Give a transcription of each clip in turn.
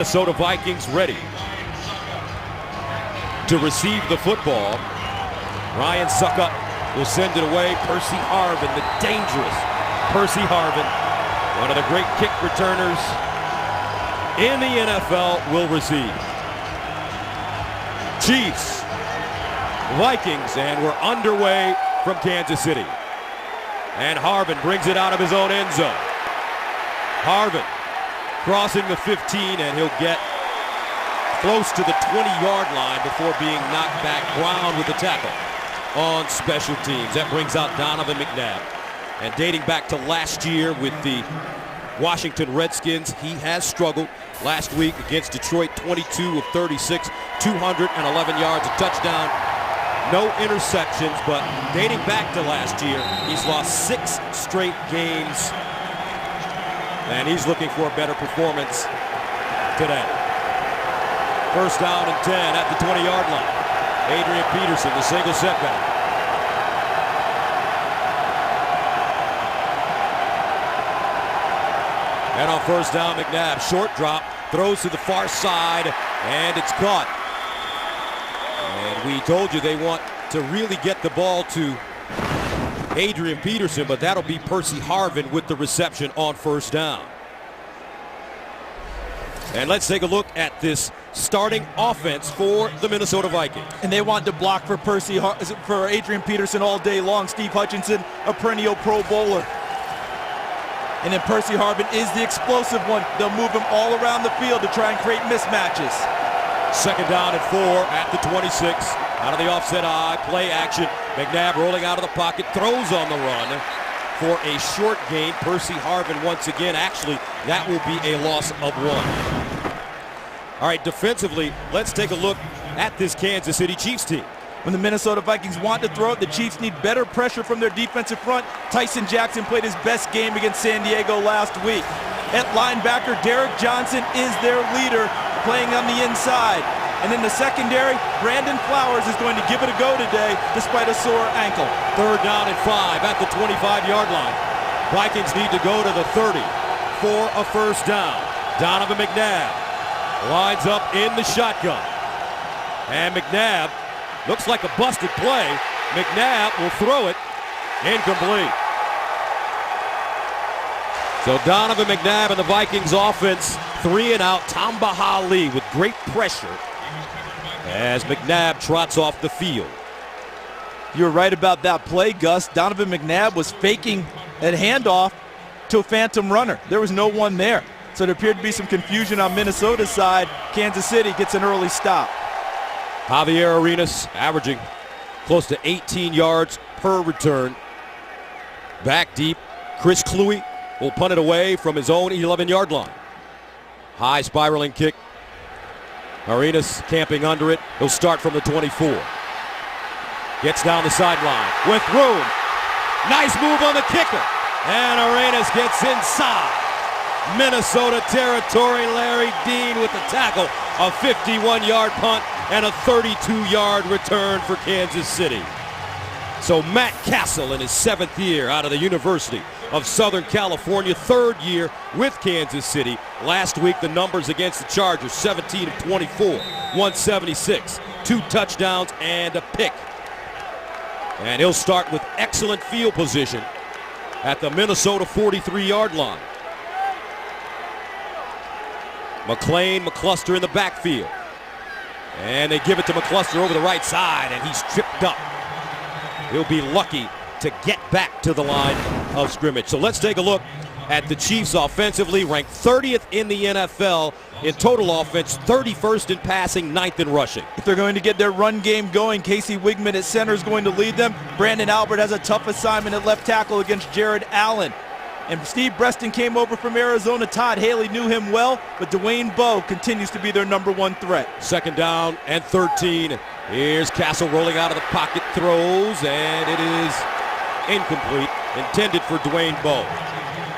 Minnesota Vikings ready to receive the football. Ryan Suckup will send it away. Percy Harvin, the dangerous Percy Harvin, one of the great kick returners in the NFL, will receive. Chiefs, Vikings, and we're underway from Kansas City. And Harvin brings it out of his own end zone. Harvin crossing the 15, and he'll get close to the 20-yard line before being knocked back. Brown with the tackle on special teams. That brings out Donovan McNabb. And dating back to last year with the Washington Redskins, he has struggled. Last week against Detroit, 22 of 36, 211 yards, a touchdown, no interceptions. But dating back to last year, he's lost 6 straight games. And he's looking for a better performance today. First down and 10 at the 20-yard line. Adrian Peterson, the single setback. And on first down, McNabb, short drop, throws to the far side, and it's caught. And we told you they want to really get the ball to Adrian Peterson, but that'll be Percy Harvin with the reception on first down. And let's take a look at this starting offense for the Minnesota Vikings. And they want to block for Adrian Peterson all day long. Steve Hutchinson, a perennial Pro Bowler. And then Percy Harvin is the explosive one. They'll move him all around the field to try and create mismatches. Second down and 4 at the 26. Out of the offset eye, play action. McNabb rolling out of the pocket, throws on the run for a short gain. Percy Harvin once again. Actually, that will be a loss of 1. All right, defensively, let's take a look at this Kansas City Chiefs team. When the Minnesota Vikings want to throw it, the Chiefs need better pressure from their defensive front. Tyson Jackson played his best game against San Diego last week. At linebacker, Derek Johnson is their leader, playing on the inside. And in the secondary, Brandon Flowers is going to give it a go today despite a sore ankle. Third down and 5 at the 25-yard line. Vikings need to go to the 30 for a first down. Donovan McNabb lines up in the shotgun. And McNabb looks like a busted play. McNabb will throw it incomplete. So Donovan McNabb and the Vikings offense 3 and out. Tamba Hali with great pressure as McNabb trots off the field. You're right about that play, Gus. Donovan McNabb was faking a handoff to a phantom runner. There was no one there. So there appeared to be some confusion on Minnesota's side. Kansas City gets an early stop. Javier Arenas averaging close to 18 yards per return. Back deep, Chris Kluwe will punt it away from his own 11-yard line. High spiraling kick. Arenas camping under it. He'll start from the 24. Gets down the sideline with room. Nice move on the kicker. And Arenas gets inside Minnesota territory. Larry Dean with the tackle. A 51-yard punt and a 32-yard return for Kansas City. So Matt Castle in his 7th year out of the University of Southern California, 3rd year with Kansas City. Last week the numbers against the Chargers, 17 of 24, 176, 2 touchdowns and a pick. And he'll start with excellent field position at the Minnesota 43-yard line. McClain, McCluster in the backfield. And they give it to McCluster over the right side, and he's tripped up. He'll be lucky to get back to the line of scrimmage. So let's take a look at the Chiefs offensively, ranked 30th in the NFL in total offense, 31st in passing, 9th in rushing. If they're going to get their run game going, Casey Wigman at center is going to lead them. Brandon Albert has a tough assignment at left tackle against Jared Allen. And Steve Breston came over from Arizona. Todd Haley knew him well, but Dwayne Bowe continues to be their #1 threat. Second down and 13. Here's Castle rolling out of the pocket, throws, and it is incomplete, intended for Dwayne Bowe.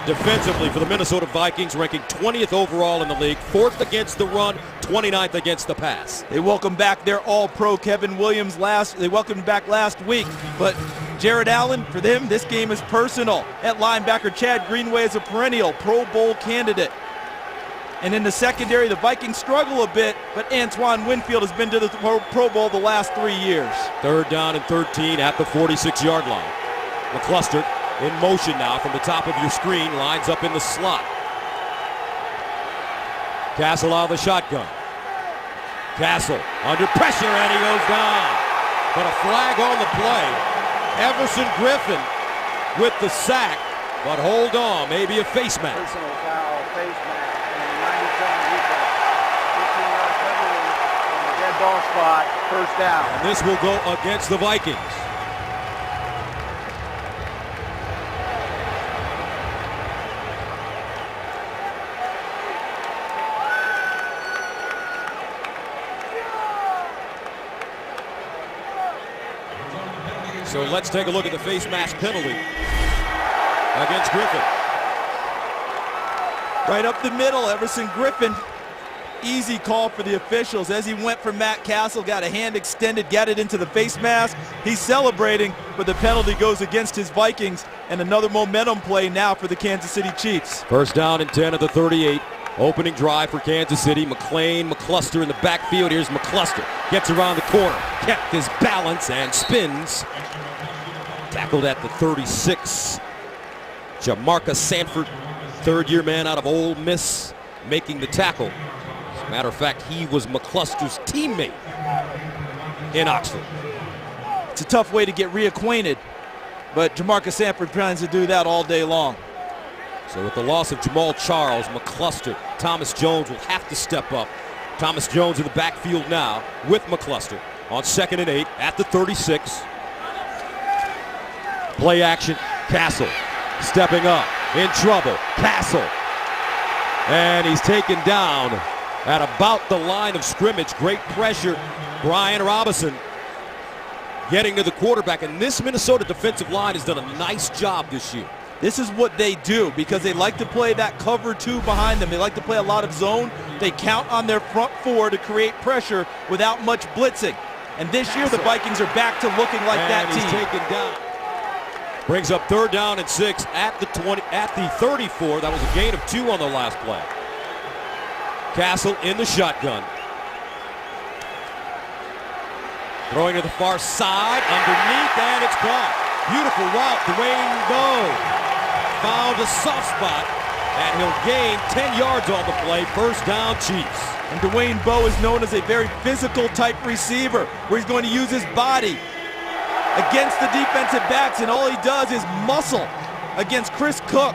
Defensively for the Minnesota Vikings, ranking 20th overall in the league, 4th against the run, 29th against the pass. They welcome back their All-Pro Kevin Williams they welcomed back last week, but Jared Allen, for them, this game is personal. At linebacker, Chad Greenway is a perennial Pro Bowl candidate. And in the secondary, the Vikings struggle a bit, but Antoine Winfield has been to the Pro Bowl the last 3 years. 3rd down and 13 at the 46-yard line. McCluster in motion now from the top of your screen, lines up in the slot. Castle out of the shotgun. Castle under pressure, and he goes down. But a flag on the play. Everson Griffin with the sack, but hold on, maybe a face mask. Personal foul, face mask, and 90-yard defense. 15-yard penalty on the dead ball spot, first down. And this will go against the Vikings. So let's take a look at the face mask penalty against Griffin. Right up the middle, Everson Griffin. Easy call for the officials as he went for Matt Castle, got a hand extended, got it into the face mask. He's celebrating, but the penalty goes against his Vikings, and another momentum play now for the Kansas City Chiefs. 1st down and 10 at the 38. Opening drive for Kansas City. McCluster in the backfield. Here's McCluster. Gets around the corner. Kept his balance and spins. Tackled at the 36. Jamarca Sanford, 3rd-year man out of Ole Miss, making the tackle. As a matter of fact, he was McCluster's teammate in Oxford. It's a tough way to get reacquainted, but Jamarca Sanford plans to do that all day long. So with the loss of Jamal Charles, McCluster, Thomas Jones will have to step up. Thomas Jones in the backfield now with McCluster on 2nd and 8 at the 36. Play action, Castle stepping up, in trouble, Castle. And he's taken down at about the line of scrimmage. Great pressure, Brian Robinson getting to the quarterback. And this Minnesota defensive line has done a nice job this year. This is what they do because they like to play that cover 2 behind them. They like to play a lot of zone. They count on their front 4 to create pressure without much blitzing. And this year the Vikings are back to looking like that team. He's taken down. Brings up 3rd down and 6 at the 34. That was a gain of 2 on the last play. Castle in the shotgun. Throwing to the far side, underneath, and it's caught. Beautiful route, Dwayne Bowe. Found a soft spot, and he'll gain 10 yards on the play. 1st down, Chiefs. And Dwayne Bowe is known as a very physical type receiver where he's going to use his body against the defensive backs, and all he does is muscle against Chris Cook.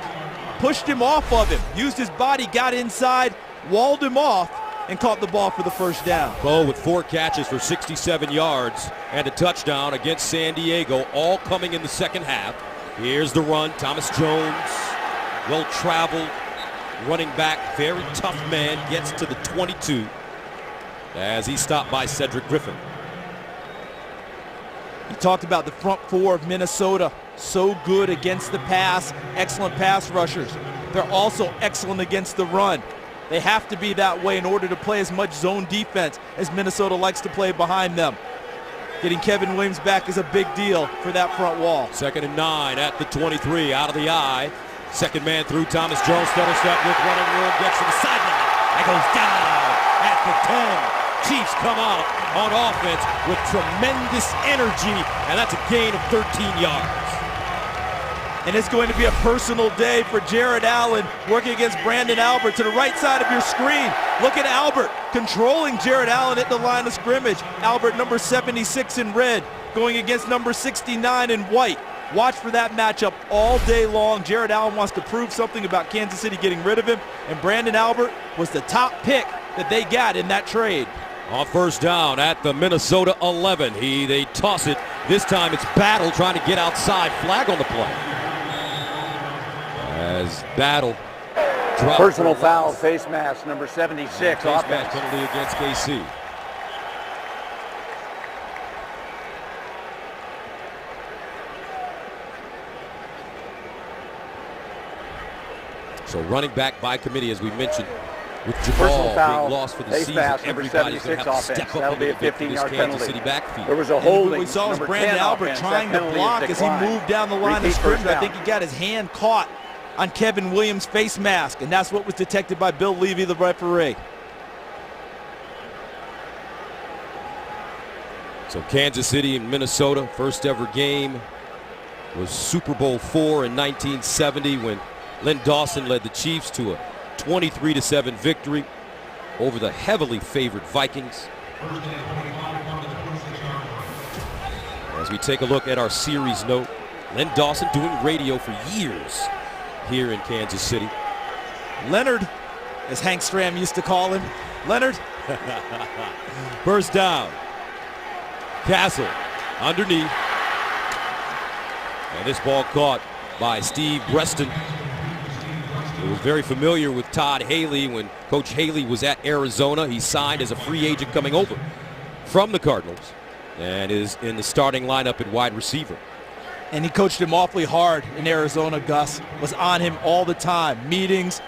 Pushed him off of him, used his body, got inside, walled him off, and caught the ball for the 1st down. Bowe with 4 catches for 67 yards and a touchdown against San Diego, all coming in the 2nd half. Here's the run. Thomas Jones, well-traveled, running back, very tough man, gets to the 22 as he stopped by Cedric Griffin. You talked about the front 4 of Minnesota, so good against the pass, excellent pass rushers. They're also excellent against the run. They have to be that way in order to play as much zone defense as Minnesota likes to play behind them. Getting Kevin Williams back is a big deal for that front wall. 2nd and 9 at the 23, out of the eye. 2nd man through, Thomas Jones, stutter step with running room, gets to the sideline, and goes down at the 10. Chiefs come out on offense with tremendous energy, and that's a gain of 13 yards. And it's going to be a personal day for Jared Allen working against Brandon Albert to the right side of your screen. Look at Albert controlling Jared Allen at the line of scrimmage. Albert, number 76 in red, going against number 69 in white. Watch for that matchup all day long. Jared Allen wants to prove something about Kansas City getting rid of him, and Brandon Albert was the top pick that they got in that trade. On 1st down at the Minnesota 11, they toss it. This time it's Battle trying to get outside. Flag on the play. As Battle dropped. Personal foul, face mask, number 76. Face mask penalty against KC. So running back by committee, as we mentioned, with Jamal being lost for the season, everybody's going to have to step up into this Kansas City backfield. There was a holding. What we saw was Brandon Albert trying to block as he moved down the line of scrimmage. I think he got his hand caught on Kevin Williams' face mask, and that's what was detected by Bill Levy, the referee. So Kansas City and Minnesota, first ever game was Super Bowl IV in 1970 when Len Dawson led the Chiefs to a 23-7 victory over the heavily favored Vikings. As we take a look at our series note, Len Dawson doing radio for years here in Kansas City. Leonard, as Hank Stram used to call him. Leonard. First down. Castle underneath. And this ball caught by Steve Breston, who was very familiar with Todd Haley when Coach Haley was at Arizona. He signed as a free agent coming over from the Cardinals and is in the starting lineup at wide receiver. And he coached him awfully hard in Arizona, Gus. Was on him all the time. Meetings,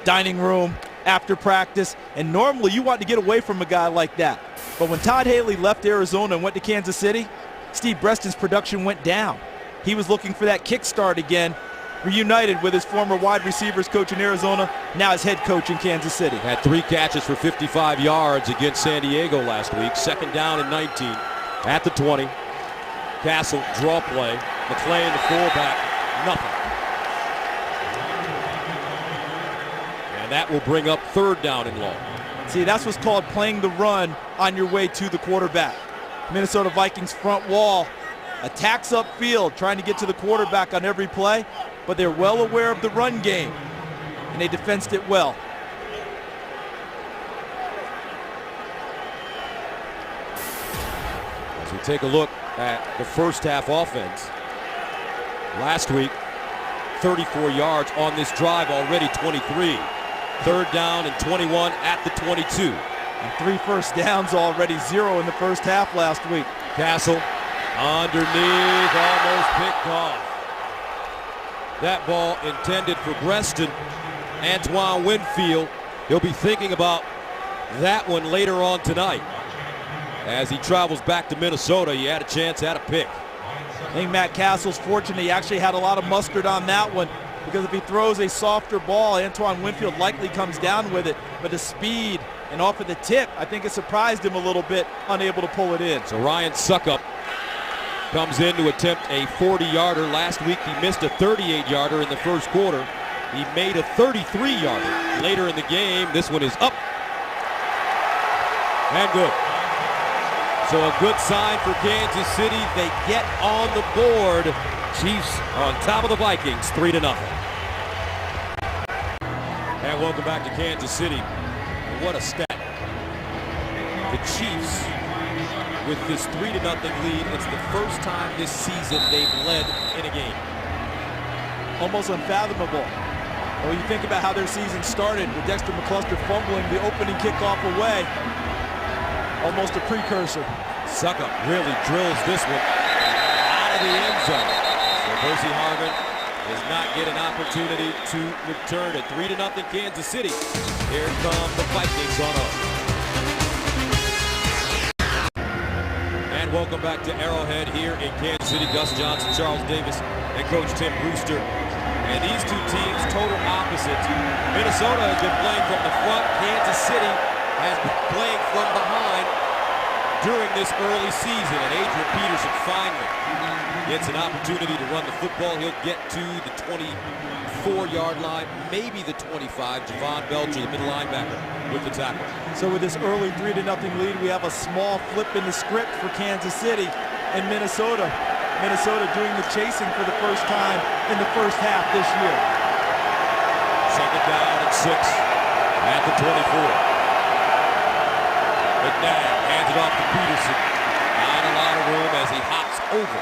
dining room, after practice. And normally you want to get away from a guy like that. But when Todd Haley left Arizona and went to Kansas City, Steve Breston's production went down. He was looking for that kickstart again, reunited with his former wide receivers coach in Arizona, now his head coach in Kansas City. Had 3 catches for 55 yards against San Diego last week. Second down and 19 at the 20. Castle, draw play. McClain, the fullback, nothing. And that will bring up third down and long. See, that's what's called playing the run on your way to the quarterback. Minnesota Vikings front wall attacks upfield, trying to get to the quarterback on every play, but they're well aware of the run game, and they defensed it well. As we take a look at the first half offense, last week, 34 yards on this drive, already 23. Third down and 21 at the 22. And 3 first downs already, 0 in the first half last week. Castle underneath, almost picked off. That ball intended for Breston. Antoine Winfield, he'll be thinking about that one later on tonight. As he travels back to Minnesota, he had a chance at a pick. I think Matt Castle's fortunate. He actually had a lot of mustard on that one, because if he throws a softer ball, Antoine Winfield likely comes down with it. But the speed and off of the tip, I think it surprised him a little bit, unable to pull it in. So Ryan Suckup comes in to attempt a 40-yarder. Last week he missed a 38-yarder in the first quarter. He made a 33-yarder later in the game. This one is up and good. So a good sign for Kansas City. They get on the board. Chiefs on top of the Vikings, 3-0. And welcome back to Kansas City. What a stat. The Chiefs, with this 3-0 lead, it's the first time this season they've led in a game. Almost unfathomable. Well, you think about how their season started with Dexter McCluster fumbling the opening kickoff away. Almost a precursor. Suckup really drills this one out of the end zone. So Percy Harvin does not get an opportunity to return it. 3-0 Kansas City. Here come the Vikings on up. And welcome back to Arrowhead here in Kansas City. Gus Johnson, Charles Davis, and Coach Tim Brewster. And these two teams, total opposites. Minnesota has been playing from the front. Kansas City has been playing from behind during this early season. And Adrian Peterson finally gets an opportunity to run the football. He'll get to the 24-yard line, maybe the 25. Javon Belcher, the middle linebacker, with the tackle. So with this early 3-0 lead, we have a small flip in the script for Kansas City and Minnesota. Minnesota doing the chasing for the first time in the first half this year. Second down and 6 at the 24. McNabb hands it off to Peterson. Not a lot of room as he hops over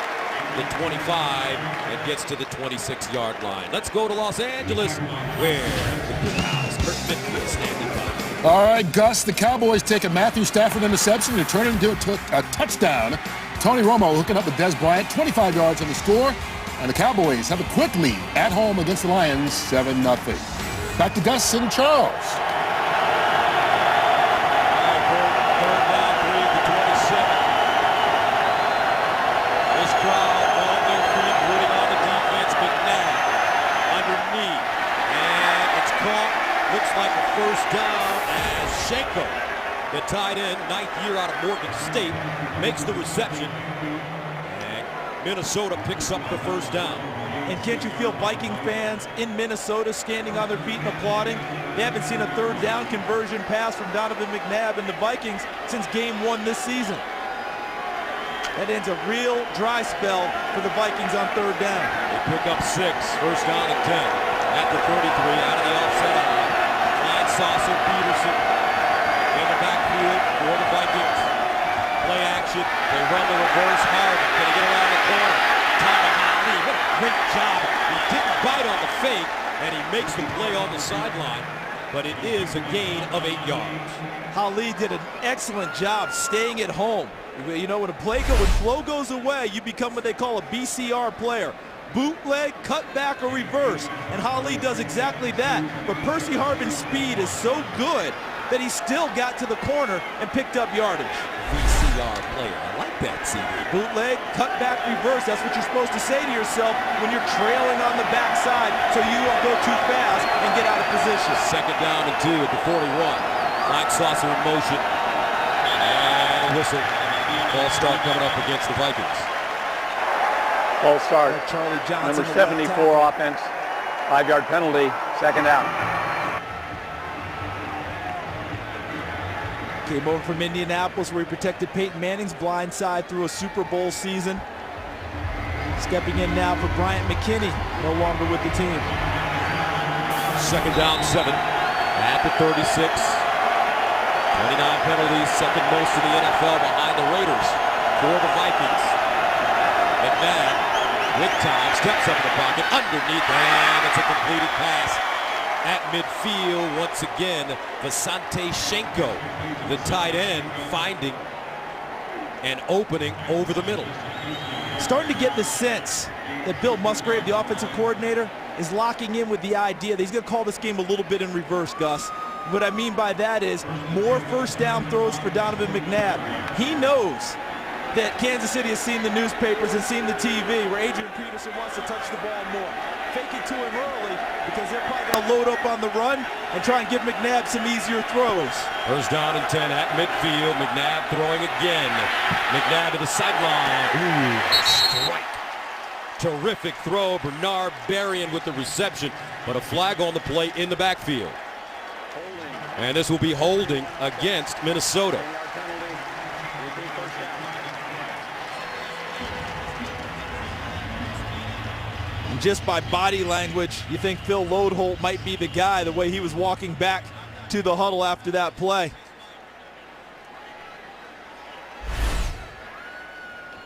the 25 and gets to the 26-yard line. Let's go to Los Angeles, where the Cows, Kurt Minke, is standing by. All right, Gus, the Cowboys take a Matthew Stafford interception to turn it into a touchdown. Tony Romo hooking up with Des Bryant, 25 yards on the score, and the Cowboys have a quick lead at home against the Lions, 7-0. Back to Gus and Charles. This crowd on their feet, rooting on the defense. McNabb underneath. the tight end, 9th year out of Morgan State, makes the reception. And Minnesota picks up the first down. And can't you feel Viking fans in Minnesota standing on their feet and applauding? They haven't seen a third down conversion pass from Donovan McNabb and the Vikings since game 1 this season. That ends a real dry spell for the Vikings on third down. They pick up 6, first down and 10. At the 33, out of the offset line. Line saucer, Peterson in the backfield for the Vikings. Play action. They run the reverse hard. Can he get around the corner? Tyler Lee, what a great job. He didn't bite on the fake, and he makes the play on the sideline, but it is a gain of 8 yards. Ali did an excellent job staying at home. You know, when flow goes away, you become what they call a BCR player. Bootleg, cutback, or reverse. And Ali does exactly that. But Percy Harvin's speed is so good that he still got to the corner and picked up yardage. BCR player. I like that, CD. Bootleg, cutback, reverse. That's what you're supposed to say to yourself when you're trailing on the backside so you won't go too fast and get out of position. Second down and 2 at the 41. Line saucer in motion. And a whistle. Ball start coming up against the Vikings. False start. Charlie Johnson. Number 74 offense. 5-yard penalty. Second down. Came over from Indianapolis where he protected Peyton Manning's blind side through a Super Bowl season. Stepping in now for Bryant McKinney, no longer with the team. Second down 7 at the 36. 29 penalties, second most in the NFL behind the Raiders for the Vikings. McNabb with time, steps up in the pocket, underneath, and it's a completed pass at midfield. Once again, Visante Shenko, the tight end, finding an opening over the middle. Starting to get the sense that Bill Musgrave, the offensive coordinator, is locking in with the idea that he's going to call this game a little bit in reverse, Gus. What I mean by that is more first down throws for Donovan McNabb. He knows that Kansas City has seen the newspapers and seen the TV where Adrian Peterson wants to touch the ball more. Fake it to him early because they're probably going to load up on the run and try and give McNabb some easier throws. First down and 10 at midfield. McNabb throwing again. McNabb to the sideline. Ooh, strike. Terrific throw. Bernard Berrien with the reception, but a flag on the play in the backfield. And this will be holding against Minnesota. And just by body language, you think Phil Lodeholt might be the guy, the way he was walking back to the huddle after that play.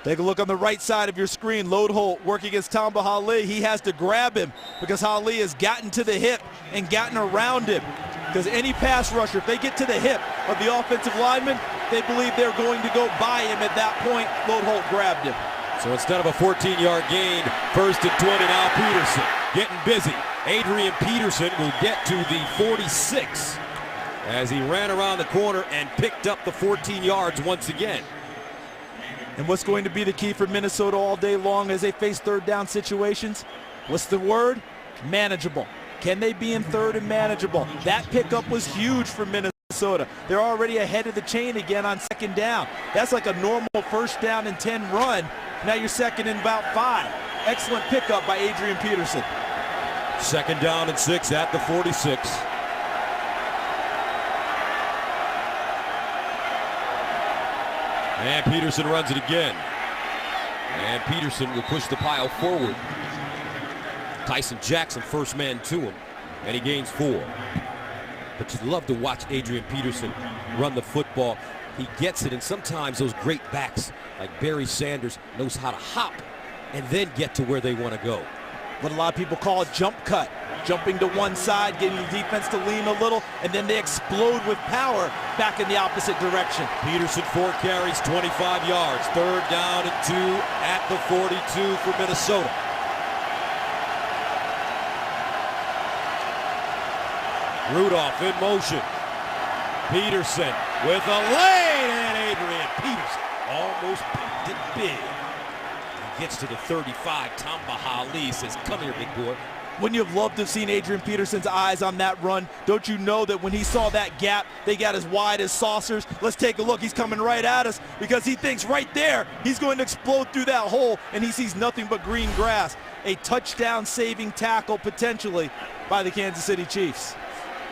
Take a look on the right side of your screen. Lodeholt working against Tamba Hali. He has to grab him because Hali has gotten to the hip and gotten around him. Because any pass rusher, if they get to the hip of the offensive lineman, they believe they're going to go by him. At that point, Lodeholt grabbed him. So instead of a 14-yard gain, first and 20 now, Peterson getting busy. Adrian Peterson will get to the 46 as he ran around the corner and picked up the 14 yards once again. And what's going to be the key for Minnesota all day long as they face third down situations? What's the word? Manageable. Can they be in third and manageable? That pickup was huge for Minnesota. They're already ahead of the chain again on second down. That's like a normal first down and 10 run. Now you're second and about 5. Excellent pickup by Adrian Peterson. Second down and 6 at the 46. And Peterson runs it again. And Peterson will push the pile forward. Tyson Jackson first man to him, and he gains 4. But you'd love to watch Adrian Peterson run the football. He gets it, and sometimes those great backs like Barry Sanders knows how to hop and then get to where they want to go. What a lot of people call a jump cut. Jumping to one side, getting the defense to lean a little, and then they explode with power back in the opposite direction. Peterson 4 carries, 25 yards. Third down and 2 at the 42 for Minnesota. Rudolph in motion. Peterson with a lane, and Adrian Peterson almost picked it big. He gets to the 35. Tamba Hali says, "Come here, big boy." Wouldn't you have loved to have seen Adrian Peterson's eyes on that run? Don't you know that when he saw that gap, they got as wide as saucers? Let's take a look. He's coming right at us because he thinks right there he's going to explode through that hole, and he sees nothing but green grass. A touchdown-saving tackle potentially by the Kansas City Chiefs.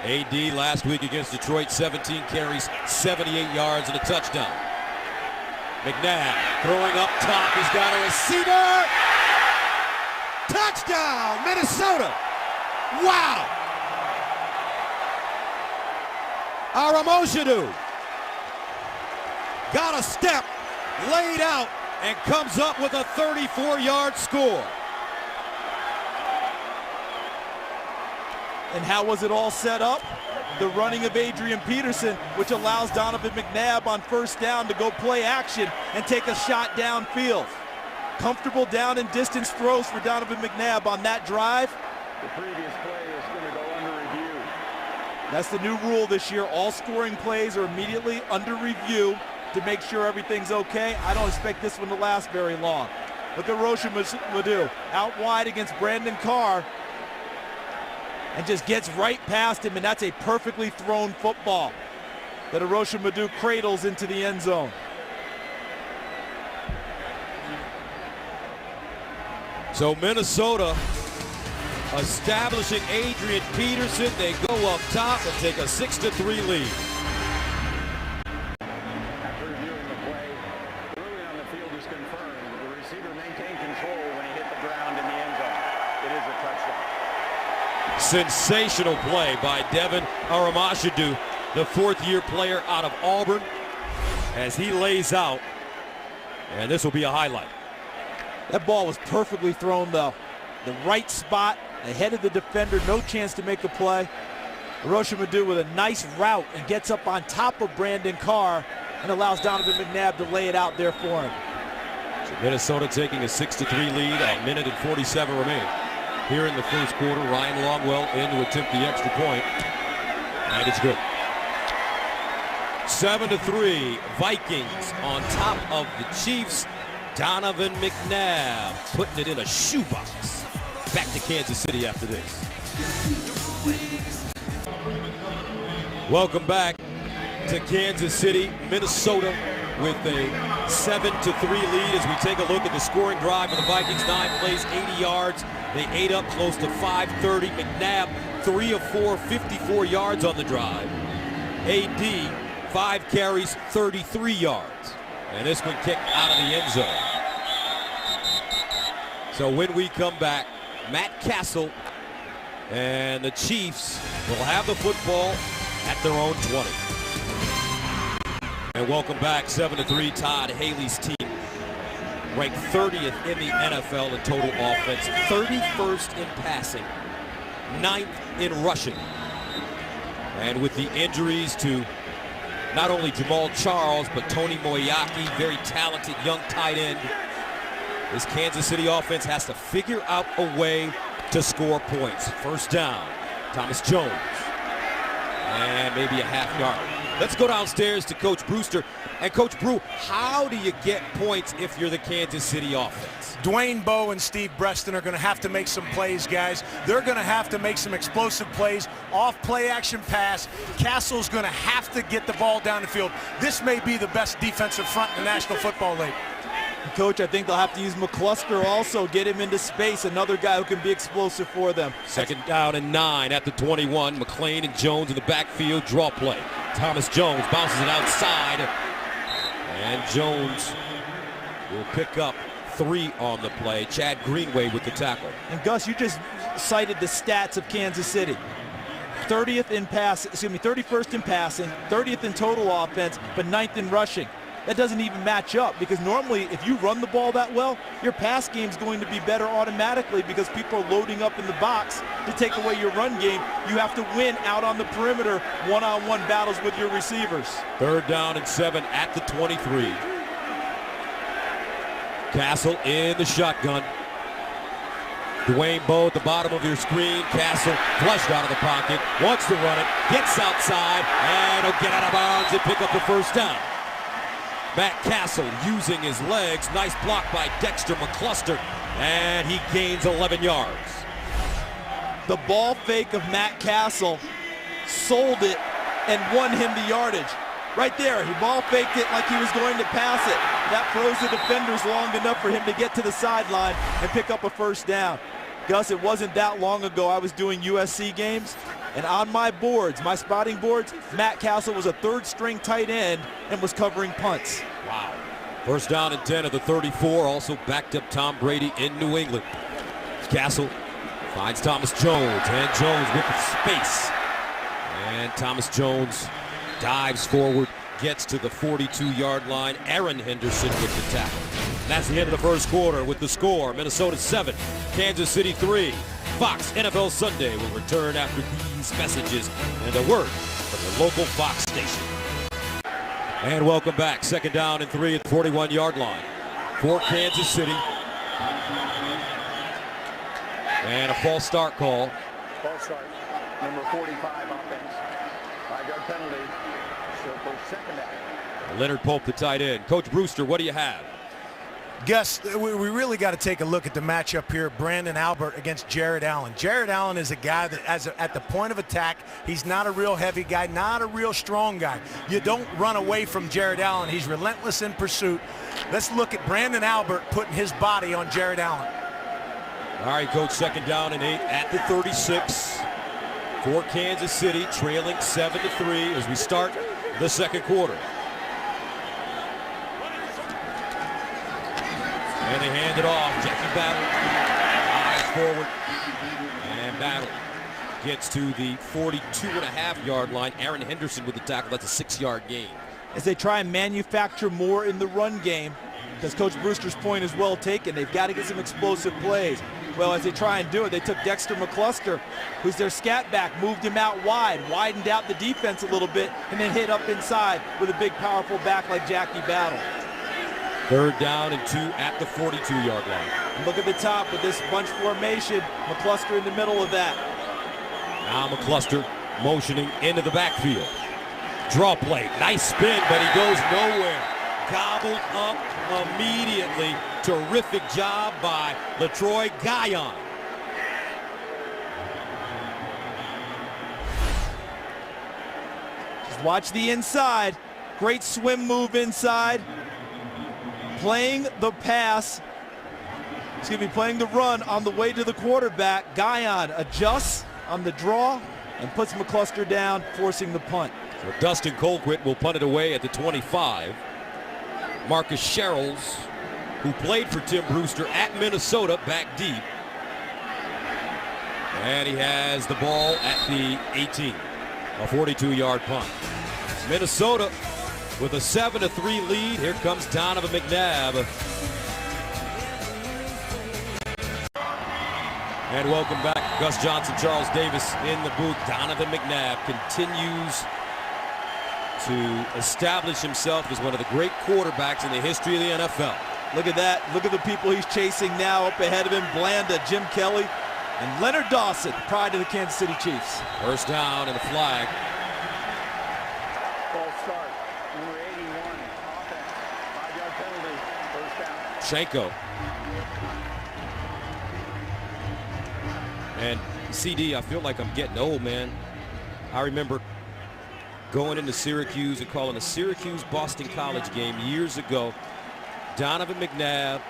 AD last week against Detroit, 17 carries, 78 yards, and a touchdown. McNabb throwing up top. He's got a receiver. Touchdown, Minnesota. Wow. Aramoshadu got a step, laid out, and comes up with a 34-yard score. And how was it all set up? The running of Adrian Peterson, which allows Donovan McNabb on first down to go play action and take a shot downfield. Comfortable down and distance throws for Donovan McNabb on that drive. The previous play is going to go under review. That's the new rule this year. All scoring plays are immediately under review to make sure everything's okay. I don't expect this one to last very long. Look at Roshan Madu out wide against Brandon Carr and just gets right past him, and that's a perfectly thrown football that Arosha Madu cradles into the end zone. So Minnesota establishing Adrian Peterson. They go up top and take a 6-3 lead. After reviewing the play, early on the field is confirmed. The receiver maintained control when he hit the ground in the end zone. It is a touchdown. Sensational play by Devin Aramashadu, the fourth-year player out of Auburn, as he lays out, and this will be a highlight. That ball was perfectly thrown, though. The right spot, ahead of the defender, no chance to make a play. Arosha Madu with a nice route and gets up on top of Brandon Carr and allows Donovan McNabb to lay it out there for him. So Minnesota taking a 6-3 lead, a minute and 47 remaining. Here in the first quarter, Ryan Longwell in to attempt the extra point, and it's good. 7-3, Vikings on top of the Chiefs. Donovan McNabb putting it in a shoebox. Back to Kansas City after this. Welcome back to Kansas City, Minnesota, with a 7-3 lead as we take a look at the scoring drive for the Vikings. 9 plays, 80 yards. They ate up close to 530. McNabb, 3 of 4, 54 yards on the drive. AD, 5 carries, 33 yards. And this one kicked out of the end zone. So when we come back, Matt Castle and the Chiefs will have the football at their own 20. And welcome back, 7-3, Todd Haley's team. Ranked 30th in the NFL in total offense, 31st in passing, 9th in rushing. And with the injuries to not only Jamal Charles, but Tony Moyaki, very talented young tight end, this Kansas City offense has to figure out a way to score points. First down, Thomas Jones, and maybe a half yard. Let's go downstairs to Coach Brewster. And Coach Brew, how do you get points if you're the Kansas City offense? Dwayne Bowe and Steve Breston are going to have to make some plays, guys. They're going to have to make some explosive plays, off play action pass. Castle's going to have to get the ball down the field. This may be the best defensive front in the National Football League. Coach, I think they'll have to use McCluster also, get him into space, another guy who can be explosive for them. Second down and 9 at the 21. McClain and Jones in the backfield, draw play. Thomas Jones bounces it outside, and Jones will pick up 3 on the play. Chad Greenway with the tackle. And Gus, you just cited the stats of Kansas City. 31st in passing, 30th in total offense, but 9th in rushing. That doesn't even match up, because normally if you run the ball that well, your pass game is going to be better automatically because people are loading up in the box to take away your run game. You have to win out on the perimeter, one-on-one battles with your receivers. Third down and 7 at the 23. Castle in the shotgun. Dwayne Bowe at the bottom of your screen. Castle flushed out of the pocket, wants to run it, gets outside, and he'll get out of bounds and pick up the first down. Matt Castle using his legs. Nice block by Dexter McCluster, and he gains 11 yards. The ball fake of Matt Castle sold it and won him the yardage. Right there, he ball faked it like he was going to pass it. That froze the defenders long enough for him to get to the sideline and pick up a first down. Gus, it wasn't that long ago I was doing USC games, and on my boards, my spotting boards, Matt Castle was a third-string tight end and was covering punts. Wow. First down and 10 at the 34, also backed up Tom Brady in New England. Castle finds Thomas Jones, and Jones with the space. And Thomas Jones dives forward, gets to the 42-yard line. Aaron Henderson with the tackle. And that's the end of the first quarter with the score. Minnesota 7, Kansas City 3. Fox NFL Sunday will return after these messages and a word from the local Fox station. And welcome back. Second down and 3 at the 41-yard line for Kansas City. And a false start call. False start. Number 45 offense. 5-yard penalty. So for second down. Leonard Pope, the tight end. Coach Brewster, what do you have? Gus, we really got to take a look at the matchup here. Brandon Albert against Jared Allen. Jared Allen is a guy that, at the point of attack, he's not a real heavy guy, not a real strong guy. You don't run away from Jared Allen. He's relentless in pursuit. Let's look at Brandon Albert putting his body on Jared Allen. All right, Coach, second down and 8 at the 36 for Kansas City, trailing 7-3 as we start the second quarter. And they hand it off. Jackie Battle dives forward. And Battle gets to the 42.5-yard line. Aaron Henderson with the tackle. That's a 6-yard gain. As they try and manufacture more in the run game, because Coach Brewster's point is well taken, they've got to get some explosive plays. Well, as they try and do it, they took Dexter McCluster, who's their scat back, moved him out wide, widened out the defense a little bit, and then hit up inside with a big, powerful back like Jackie Battle. Third down and 2 at the 42-yard line. And look at the top with this bunch formation, McCluster in the middle of that. Now McCluster motioning into the backfield. Draw play, nice spin, but he goes nowhere. Gobbled up immediately. Terrific job by LaTroy Guyon. Just watch the inside. Great swim move inside. Playing the pass, playing the run on the way to the quarterback. Guyon adjusts on the draw and puts McCluster down, forcing the punt. So Dustin Colquitt will punt it away at the 25. Marcus Sherrills, who played for Tim Brewster at Minnesota, back deep. And he has the ball at the 18, a 42-yard punt. Minnesota with a 7-3 lead. Here comes Donovan McNabb. And welcome back. Gus Johnson, Charles Davis in the booth. Donovan McNabb continues to establish himself as one of the great quarterbacks in the history of the NFL. Look at that. Look at the people he's chasing now up ahead of him. Blanda, Jim Kelly, and Leonard Dawson, pride of the Kansas City Chiefs. First down and a flag. False start. Number 81 offense. 5-yard penalty. First down. Shanko. And CD, I feel like I'm getting old, man. I remember going into Syracuse and calling a Syracuse-Boston College game years ago. Donovan McNabb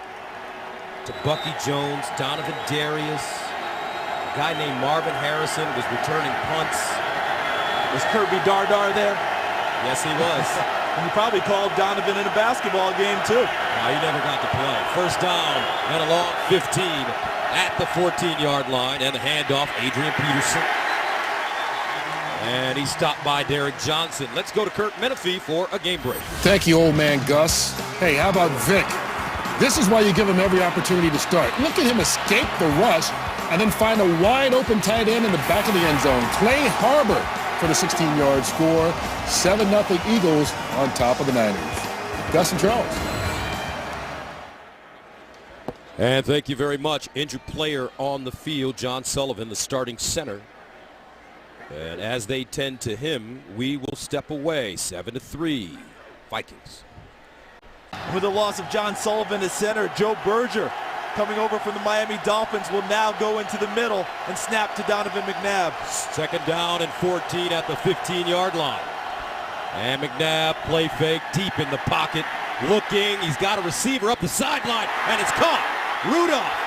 to Bucky Jones, Donovan Darius, a guy named Marvin Harrison was returning punts. Was Kirby Dardar there? Yes, he was. And you probably called Donovan in a basketball game, too. No, he never got to play. First down and a long 15 at the 14-yard line, and the handoff, Adrian Peterson. And he's stopped by Derek Johnson. Let's go to Kurt Menefee for a game break. Thank you, old man Gus. Hey, how about Vic? This is why you give him every opportunity to start. Look at him escape the rush and then find a wide open tight end in the back of the end zone. Clay Harbor for the 16-yard score. 7-0 Eagles on top of the Niners. Gus and Charles. And thank you very much. Injured player on the field, John Sullivan, the starting center. And as they tend to him, we will step away. 7-3 Vikings. With the loss of John Sullivan as center, Joe Berger coming over from the Miami Dolphins, will now go into the middle and snap to Donovan McNabb. Second down and 14 at the 15-yard line. And McNabb, play fake, deep in the pocket, looking. He's got a receiver up the sideline, and it's caught. Rudolph.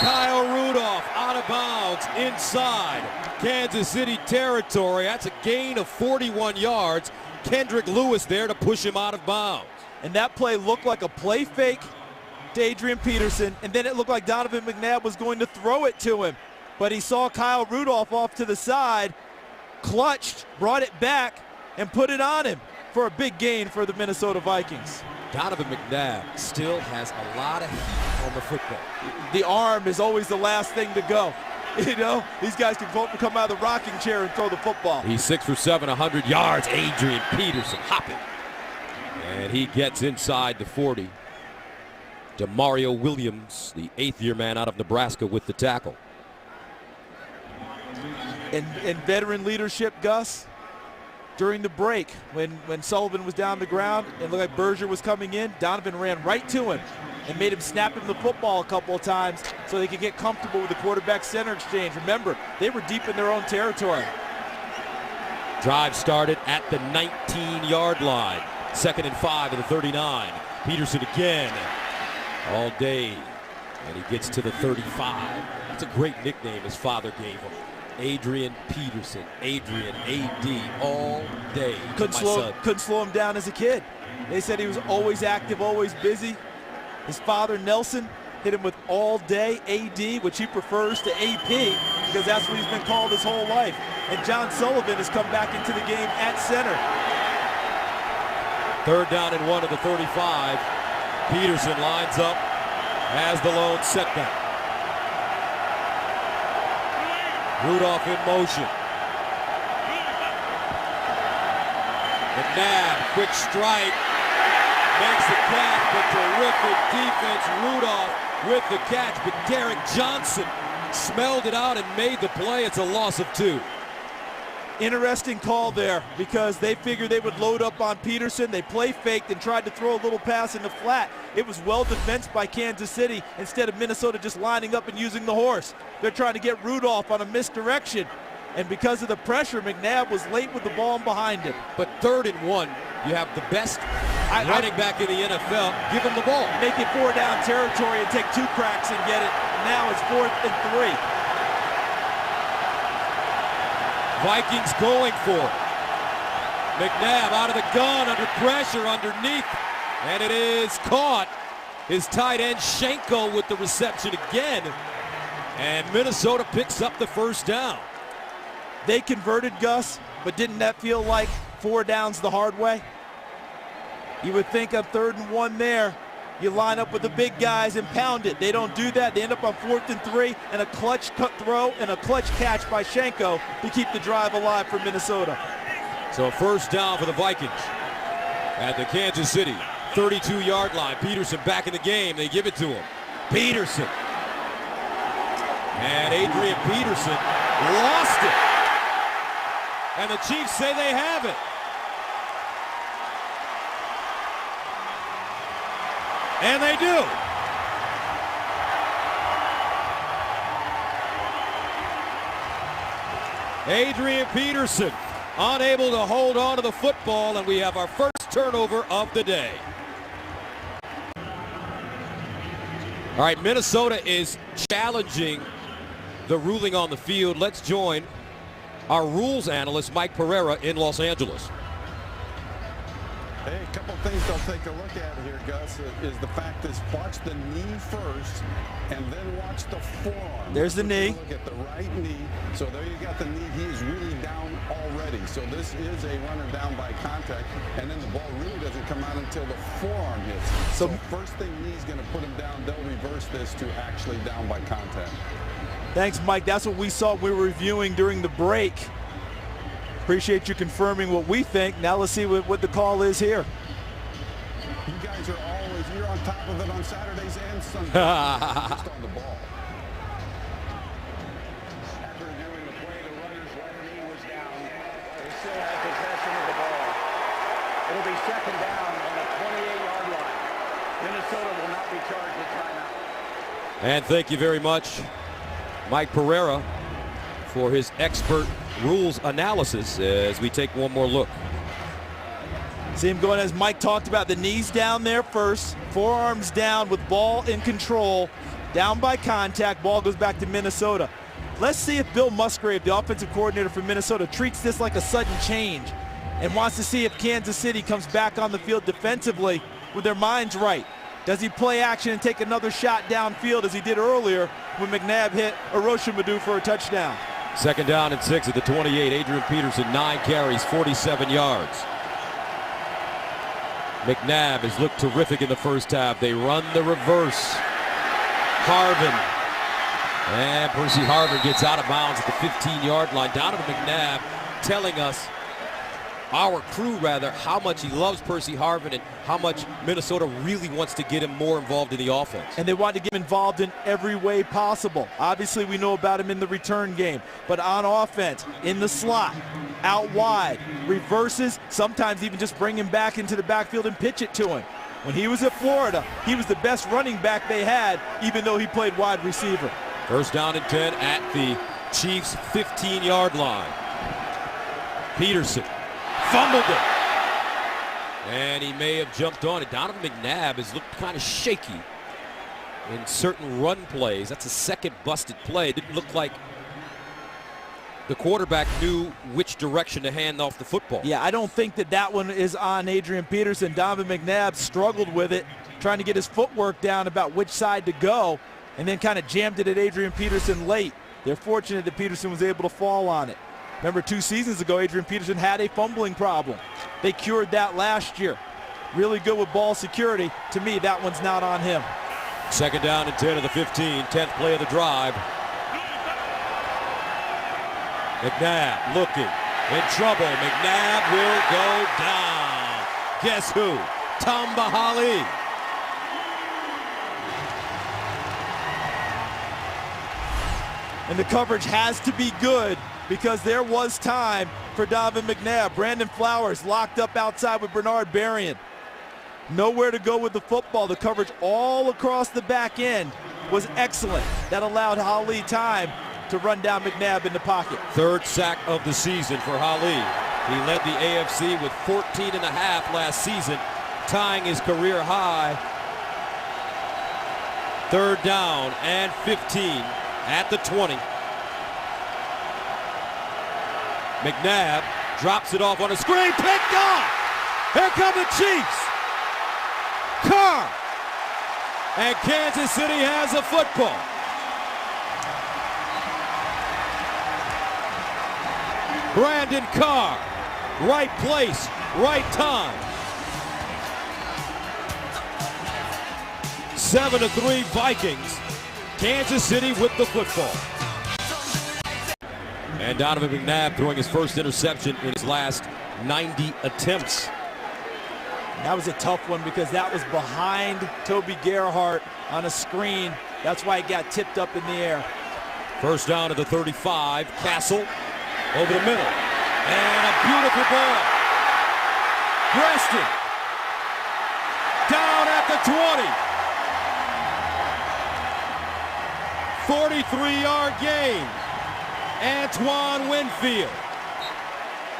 Kyle Rudolph out of bounds inside Kansas City territory. That's a gain of 41 yards. Kendrick Lewis there to push him out of bounds. And that play looked like a play fake to Adrian Peterson, and then it looked like Donovan McNabb was going to throw it to him. But he saw Kyle Rudolph off to the side, clutched, brought it back, and put it on him for a big gain for the Minnesota Vikings. Donovan McNabb still has a lot of heat on the football. The arm is always the last thing to go. You know, these guys can come out of the rocking chair and throw the football. He's 6 for 7, 100 yards. Adrian Peterson hopping. And he gets inside the 40. DeMario Williams, the 8th-year man out of Nebraska, with the tackle. In veteran leadership, Gus, during the break, when Sullivan was down the ground and it looked like Berger was coming in, Donovan ran right to him and made him snap him the football a couple of times so they could get comfortable with the quarterback-center exchange. Remember, they were deep in their own territory. Drive started at the 19-yard line. 2nd and 5 of the 39. Peterson again all day, and he gets to the 35. That's a great nickname his father gave him. Adrian Peterson, Adrian, A.D., all day. Couldn't slow him down as a kid. They said he was always active, always busy. His father, Nelson, hit him with all day A.D., which he prefers to A.P., because that's what he's been called his whole life. And John Sullivan has come back into the game at center. 3rd down and 1 of the 35. Peterson lines up as the lone setback. Rudolph in motion. McNabb, quick strike, makes the catch, but terrific defense. Rudolph with the catch, but Derek Johnson smelled it out and made the play. It's a loss of 2. Interesting call there, because they figured they would load up on Peterson. They play faked and tried to throw a little pass in the flat. It was well defensed by Kansas City instead of Minnesota just lining up and using the horse. They're trying to get Rudolph on a misdirection. And because of the pressure, McNabb was late with the ball behind him. But 3rd and 1, you have the best running back in the NFL. Give him the ball. Make it 4-down territory and take 2 cracks and get it. Now it's 4th and 3. Vikings going for it. McNabb out of the gun, under pressure, underneath, and it is caught. His tight end Schenko with the reception again, and Minnesota picks up the 1st down. They converted, Gus, but didn't that feel like 4 downs the hard way? You would think on 3rd and 1 there, you line up with the big guys and pound it. They don't do that. They end up on 4th and 3, and a clutch cut throw and a clutch catch by Schenko to keep the drive alive for Minnesota. So 1st down for the Vikings at the Kansas City 32-yard line. Peterson back in the game. They give it to him. Peterson. And Adrian Peterson lost it. And the Chiefs say they have it. And they do. Adrian Peterson unable to hold on to the football, and we have our first turnover of the day. All right, Minnesota is challenging the ruling on the field. Let's join our rules analyst, Mike Pereira, in Los Angeles. Hey, a couple things they'll take a look at here, Gus, is the fact is watch the knee first and then watch the forearm. There's the knee. Look at the right knee. So there you got the knee. He is really down already. So this is a runner down by contact. And then the ball really doesn't come out until the forearm hits. So first thing knee's going to put him down. They'll reverse this to actually down by contact. Thanks, Mike. That's what we saw we were reviewing during the break. Appreciate you confirming what we think. Now let's see what the call is here. You guys are always, you're on top of it on Saturdays and Sundays. Just on the ball. After reviewing the play, the runner's left knee was down. They still have possession of the ball. It'll be 2nd down on the 28-yard line. Minnesota will not be charged with timeout. And thank you very much, Mike Pereira, for his expert rules analysis as we take one more look. See him going, as Mike talked about, the knees down there first, forearms down with ball in control, down by contact, ball goes back to Minnesota. Let's see if Bill Musgrave, the offensive coordinator for Minnesota, treats this like a sudden change and wants to see if Kansas City comes back on the field defensively with their minds right. Does he play action and take another shot downfield as he did earlier when McNabb hit Orochimaru for a touchdown? 2nd down and 6 at the 28. Adrian Peterson, 9 carries, 47 yards. McNabb has looked terrific in the first half. They run the reverse. Harvin. And Percy Harvin gets out of bounds at the 15-yard line. Donovan McNabb telling us, our crew rather, how much he loves Percy Harvin and how much Minnesota really wants to get him more involved in the offense. And they want to get him involved in every way possible. Obviously, we know about him in the return game, but on offense, in the slot, out wide, reverses, sometimes even just bring him back into the backfield and pitch it to him. When he was at Florida, he was the best running back they had, even though he played wide receiver. 1st down and 10 at the Chiefs' 15-yard line. Peterson fumbled it. And he may have jumped on it. Donovan McNabb has looked kind of shaky in certain run plays. That's a second busted play. It didn't look like the quarterback knew which direction to hand off the football. Yeah, I don't think that one is on Adrian Peterson. Donovan McNabb struggled with it, trying to get his footwork down about which side to go, and then kind of jammed it at Adrian Peterson late. They're fortunate that Peterson was able to fall on it. Remember, 2 seasons ago, Adrian Peterson had a fumbling problem. They cured that last year. Really good with ball security. To me, that one's not on him. 2nd down and 10 of the 15, 10th play of the drive. McNabb looking, in trouble. McNabb will go down. Guess who? Tamba Hali. And the coverage has to be good because there was time for Donovan McNabb. Brandon Flowers locked up outside with Bernard Berrien. Nowhere to go with the football. The coverage all across the back end was excellent. That allowed Hali time to run down McNabb in the pocket. 3rd sack of the season for Hali. He led the AFC with 14 and a half last season, tying his career high. 3rd down and 15 at the 20. McNabb drops it off on a screen, picked off. Here come the Chiefs. Carr. And Kansas City has a football. Brandon Carr, right place, right time. 7-3 Vikings. Kansas City with the football. And Donovan McNabb throwing his first interception in his last 90 attempts. That was a tough one because that was behind Toby Gerhart on a screen. That's why it got tipped up in the air. 1st down to the 35. Castle over the middle. And a beautiful ball. Preston down at the 20. 43-yard gain. Antoine Winfield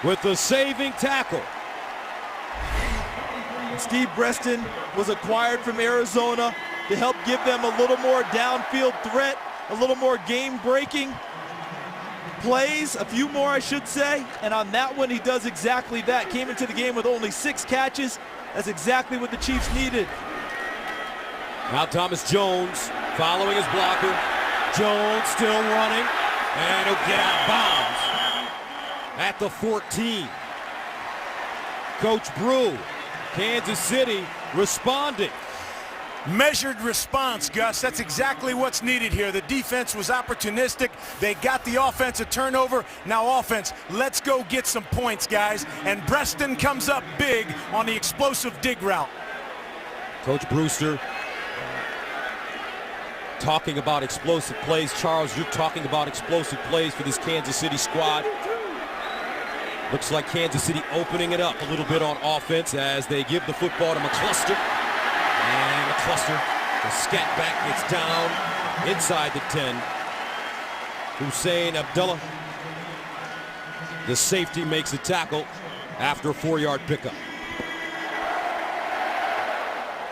with the saving tackle. Steve Breston was acquired from Arizona to help give them a little more downfield threat, a little more game-breaking plays, a few more I should say, and on that one he does exactly that. Came into the game with only 6 catches. That's exactly what the Chiefs needed. Now Thomas Jones following his blocker. Jones still running, and he'll get out of bounds at the 14. Coach Brew, Kansas City responding. Measured response, Gus. That's exactly what's needed here. The defense was opportunistic. They got the offense a turnover. Now offense, let's go get some points, guys. And Breston comes up big on the explosive dig route. Coach Brewster talking about explosive plays. Charles, you're talking about explosive plays for this Kansas City squad. Looks like Kansas City opening it up a little bit on offense as they give the football to McCluster. And the cluster. The scat back gets down inside the 10. Hussein Abdullah, the safety, makes a tackle after a 4-yard pickup.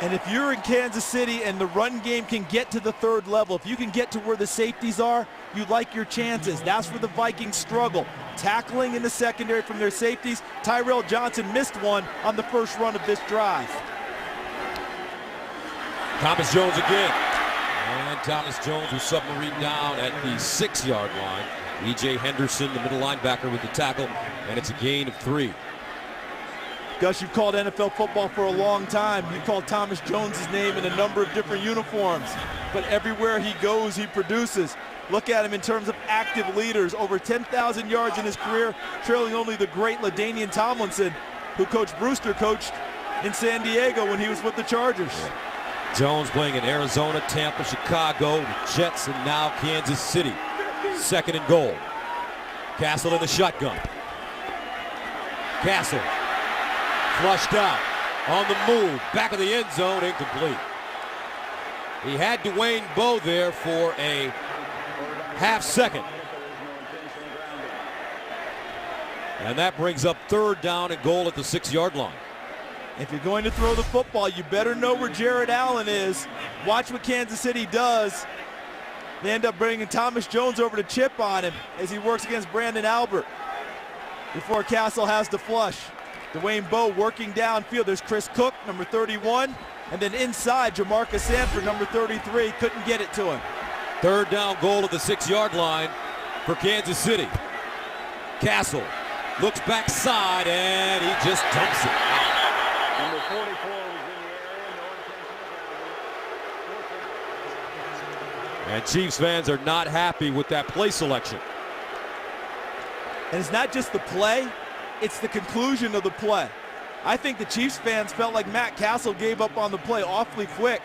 And if you're in Kansas City and the run game can get to the third level, if you can get to where the safeties are, you like your chances. That's where the Vikings struggle. Tackling in the secondary from their safeties. Tyrell Johnson missed one on the first run of this drive. Thomas Jones again. And Thomas Jones will submarine down at the 6-yard line. E.J. Henderson, the middle linebacker, with the tackle, and it's a gain of 3. Gus, you've called NFL football for a long time. You've called Thomas Jones' name in a number of different uniforms, but everywhere he goes, he produces. Look at him in terms of active leaders. Over 10,000 yards in his career, trailing only the great LaDainian Tomlinson, who Coach Brewster coached in San Diego when he was with the Chargers. Jones playing in Arizona, Tampa, Chicago, the Jets, and now Kansas City. 2nd and goal. Castle in the shotgun. Castle flushed out, on the move, back of the end zone, incomplete. He had Dwayne Bowe there for a half second. And that brings up 3rd down and goal at the 6-yard line. If you're going to throw the football, you better know where Jared Allen is. Watch what Kansas City does. They end up bringing Thomas Jones over to chip on him as he works against Brandon Albert before Castle has to flush. Dwayne Bowe working downfield. There's Chris Cook, number 31, and then inside, Jamarcus Sanford, number 33, couldn't get it to him. 3rd down goal at the 6-yard line for Kansas City. Castle looks backside, and he just dumps it out. Number 44 was in the area. No intention of grounding. And Chiefs fans are not happy with that play selection. And it's not just the play, it's the conclusion of the play. I think the Chiefs fans felt like Matt Castle gave up on the play awfully quick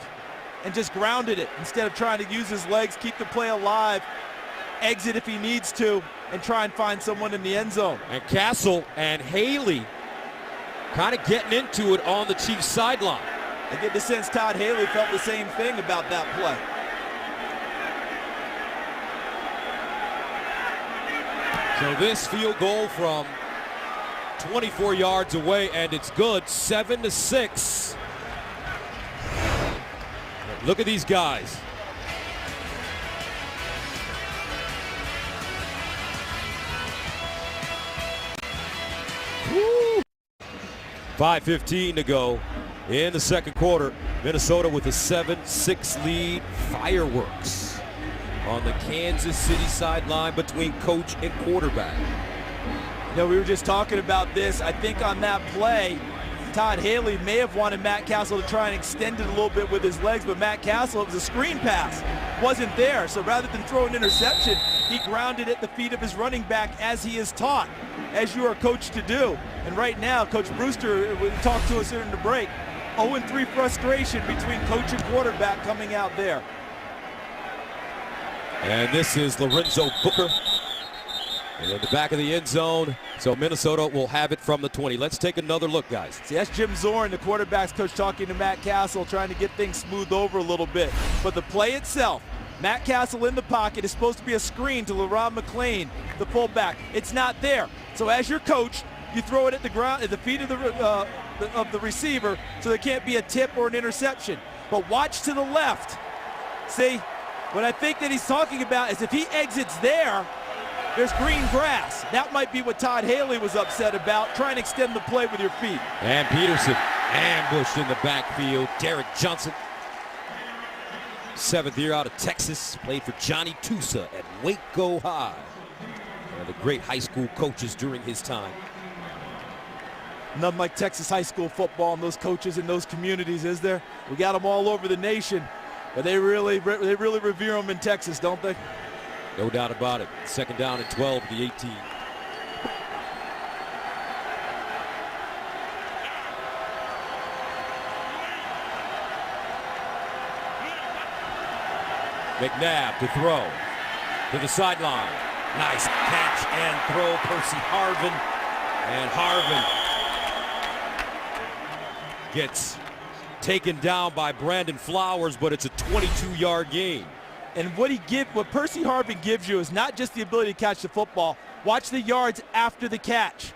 and just grounded it instead of trying to use his legs, keep the play alive, exit if he needs to, and try and find someone in the end zone. And Castle and Haley kind of getting into it on the Chiefs sideline. I get the sense Todd Haley felt the same thing about that play. So this field goal from 24 yards away, and it's good. 7-6. Look at these guys. Woo. 5:15 to go in the 2nd quarter. Minnesota with a 7-6 lead. Fireworks on the Kansas City sideline between coach and quarterback. You know, we were just talking about this. I think on that play, Todd Haley may have wanted Matt Castle to try and extend it a little bit with his legs, but Matt Castle, it was a screen pass, wasn't there. So rather than throw an interception, he grounded at the feet of his running back as he is taught, as you are coached to do. And right now, Coach Brewster talked to us during the break. 0-3 frustration between coach and quarterback coming out there. And this is Lorenzo Booker. And in the back of the end zone, so Minnesota will have it from the 20. Let's take another look, guys. See, that's Jim Zorn, the quarterback's coach, talking to Matt Castle, trying to get things smoothed over a little bit. But the play itself, Matt Castle in the pocket, is supposed to be a screen to LaRon McClain, the fullback. It's not there. So as your coach, you throw it at the ground, at the feet of the receiver, so there can't be a tip or an interception. But watch to the left. See, what I think that he's talking about is if he exits there, there's green grass. That might be what Todd Haley was upset about, trying to extend the play with your feet. And Peterson ambushed in the backfield. Derek Johnson, 7th year out of Texas, played for Johnny Tusa at Waco High. One of the great high school coaches during his time. Nothing like Texas high school football and those coaches in those communities, is there? We got them all over the nation, but they really revere them in Texas, don't they? No doubt about it. 2nd down and 12 at the 18. McNabb to throw to the sideline. Nice catch and throw, Percy Harvin. And Harvin gets taken down by Brandon Flowers, but it's a 22-yard gain. And what Percy Harvin gives you is not just the ability to catch the football. Watch the yards after the catch,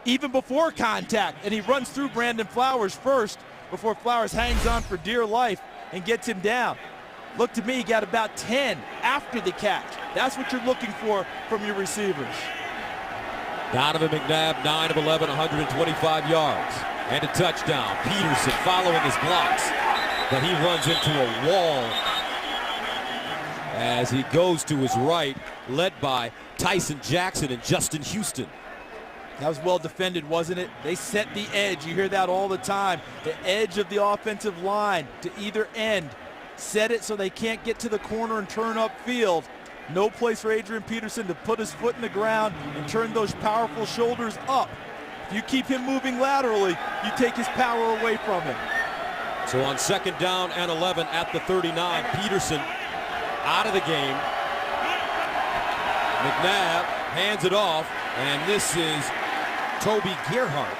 even before contact. And he runs through Brandon Flowers first before Flowers hangs on for dear life and gets him down. Look to me, he got about 10 after the catch. That's what you're looking for from your receivers. Donovan McNabb, 9 of 11, 125 yards. And a touchdown. Peterson following his blocks, but he runs into a wall as he goes to his right, led by Tyson Jackson and Justin Houston. That was well defended, wasn't it? They set the edge. You hear that all the time. The edge of the offensive line to either end. Set it so they can't get to the corner and turn upfield. No place for Adrian Peterson to put his foot in the ground and turn those powerful shoulders up. If you keep him moving laterally, you take his power away from him. So on 2nd down and 11 at the 39, Peterson out of the game. McNabb hands it off, and this is Toby Gerhardt.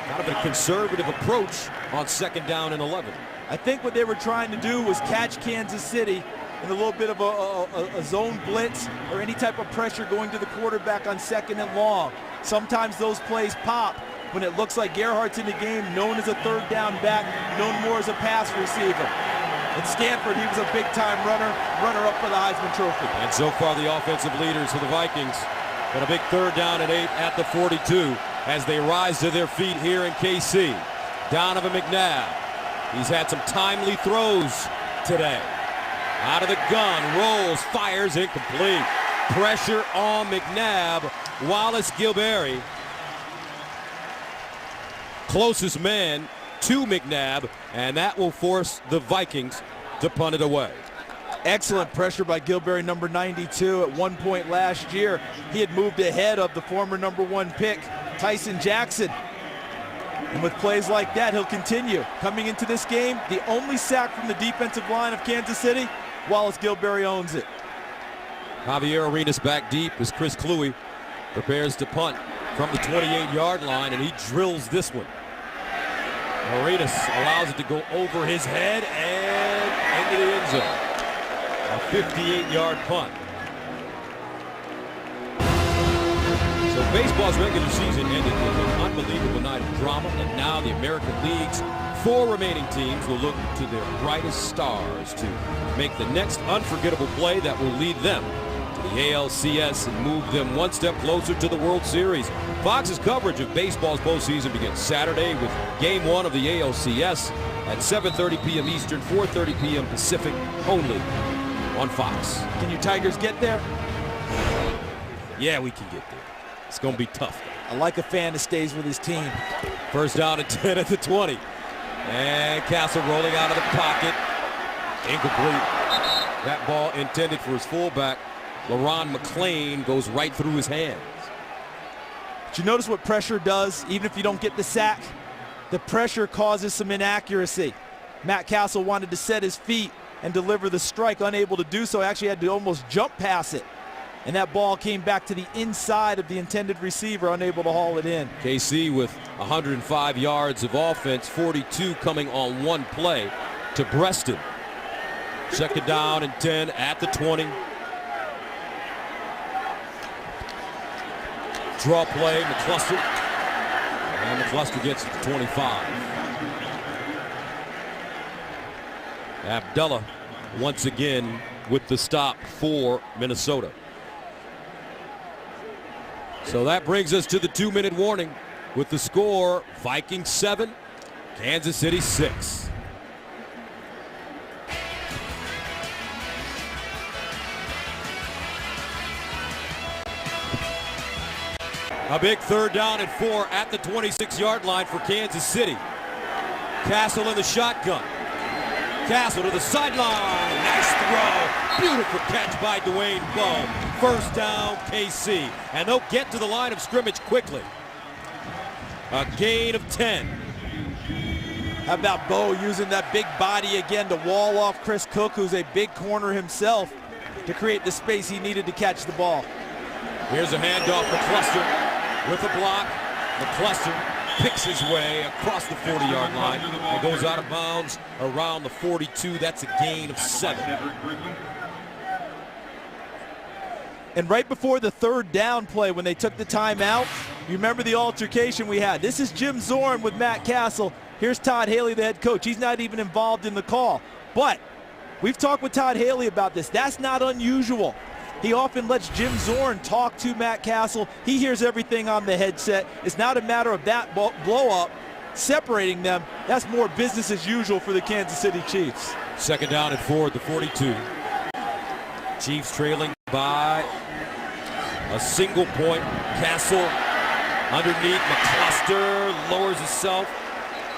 Kind of a conservative approach on 2nd down and 11. I think what they were trying to do was catch Kansas City in a little bit of a zone blitz or any type of pressure going to the quarterback on 2nd and long. Sometimes those plays pop when it looks like Gerhardt's in the game, known as a 3rd down back, known more as a pass receiver. At Stanford, he was a big-time runner-up for the Heisman Trophy. And so far, the offensive leaders for the Vikings got a big 3rd down and 8 at the 42 as they rise to their feet here in KC. Donovan McNabb, he's had some timely throws today. Out of the gun, rolls, fires, incomplete. Pressure on McNabb. Wallace Gilberry, closest man to McNabb, and that will force the Vikings to punt it away. Excellent pressure by Gilberry, number 92. At one point last year, he had moved ahead of the former number 1 pick, Tyson Jackson. And with plays like that, he'll continue. Coming into this game, the only sack from the defensive line of Kansas City, Wallace Gilberry owns it. Javier Arenas back deep as Chris Kluwe prepares to punt from the 28-yard line, and he drills this one. Arenas allows it to go over his head and into the end zone. A 58-yard punt. So baseball's regular season ended with an unbelievable night of drama, and now the American League's 4 remaining teams will look to their brightest stars to make the next unforgettable play that will lead them to the ALCS and move them one step closer to the World Series. Fox's coverage of baseball's postseason begins Saturday with Game 1 of the ALCS at 7:30 p.m. Eastern, 4:30 p.m. Pacific, only on Fox. Can you Tigers get there? Yeah, we can get there. It's going to be tough. I like a fan that stays with his team. 1st down and 10 at the 20. And Castle rolling out of the pocket. Incomplete. That ball intended for his fullback, LaRon McClain, goes right through his hands. Did you notice what pressure does, even if you don't get the sack? The pressure causes some inaccuracy. Matt Castle wanted to set his feet and deliver the strike, unable to do so. Actually had to almost jump past it. And that ball came back to the inside of the intended receiver, unable to haul it in. KC with 105 yards of offense, 42 coming on one play to Breston. 2nd down and 10 at the 20. Draw play, McCluster. And McCluster gets it to 25. Abdullah once again with the stop for Minnesota. So that brings us to the 2-minute warning with the score: Vikings 7, Kansas City 6. A big 3rd down and 4 at the 26-yard line for Kansas City. Castle in the shotgun. Castle to the sideline. Nice throw. Beautiful catch by Dwayne Bowe. 1st down, KC. And they'll get to the line of scrimmage quickly. A gain of 10. How about Bowe using that big body again to wall off Chris Cook, who's a big corner himself, to create the space he needed to catch the ball. Here's a handoff, McCluster with a block. McCluster picks his way across the 40-yard line and goes out of bounds around the 42. That's a gain of 7. And right before the third down play, when they took the timeout, you remember the altercation we had. This is Jim Zorn with Matt Castle. Here's Todd Haley, the head coach. He's not even involved in the call. But we've talked with Todd Haley about this. That's not unusual. He often lets Jim Zorn talk to Matt Castle. He hears everything on the headset. It's not a matter of that blow-up separating them. That's more business as usual for the Kansas City Chiefs. 2nd down and 4 at the 42. Chiefs trailing by a single point. Castle underneath. McCluster lowers himself.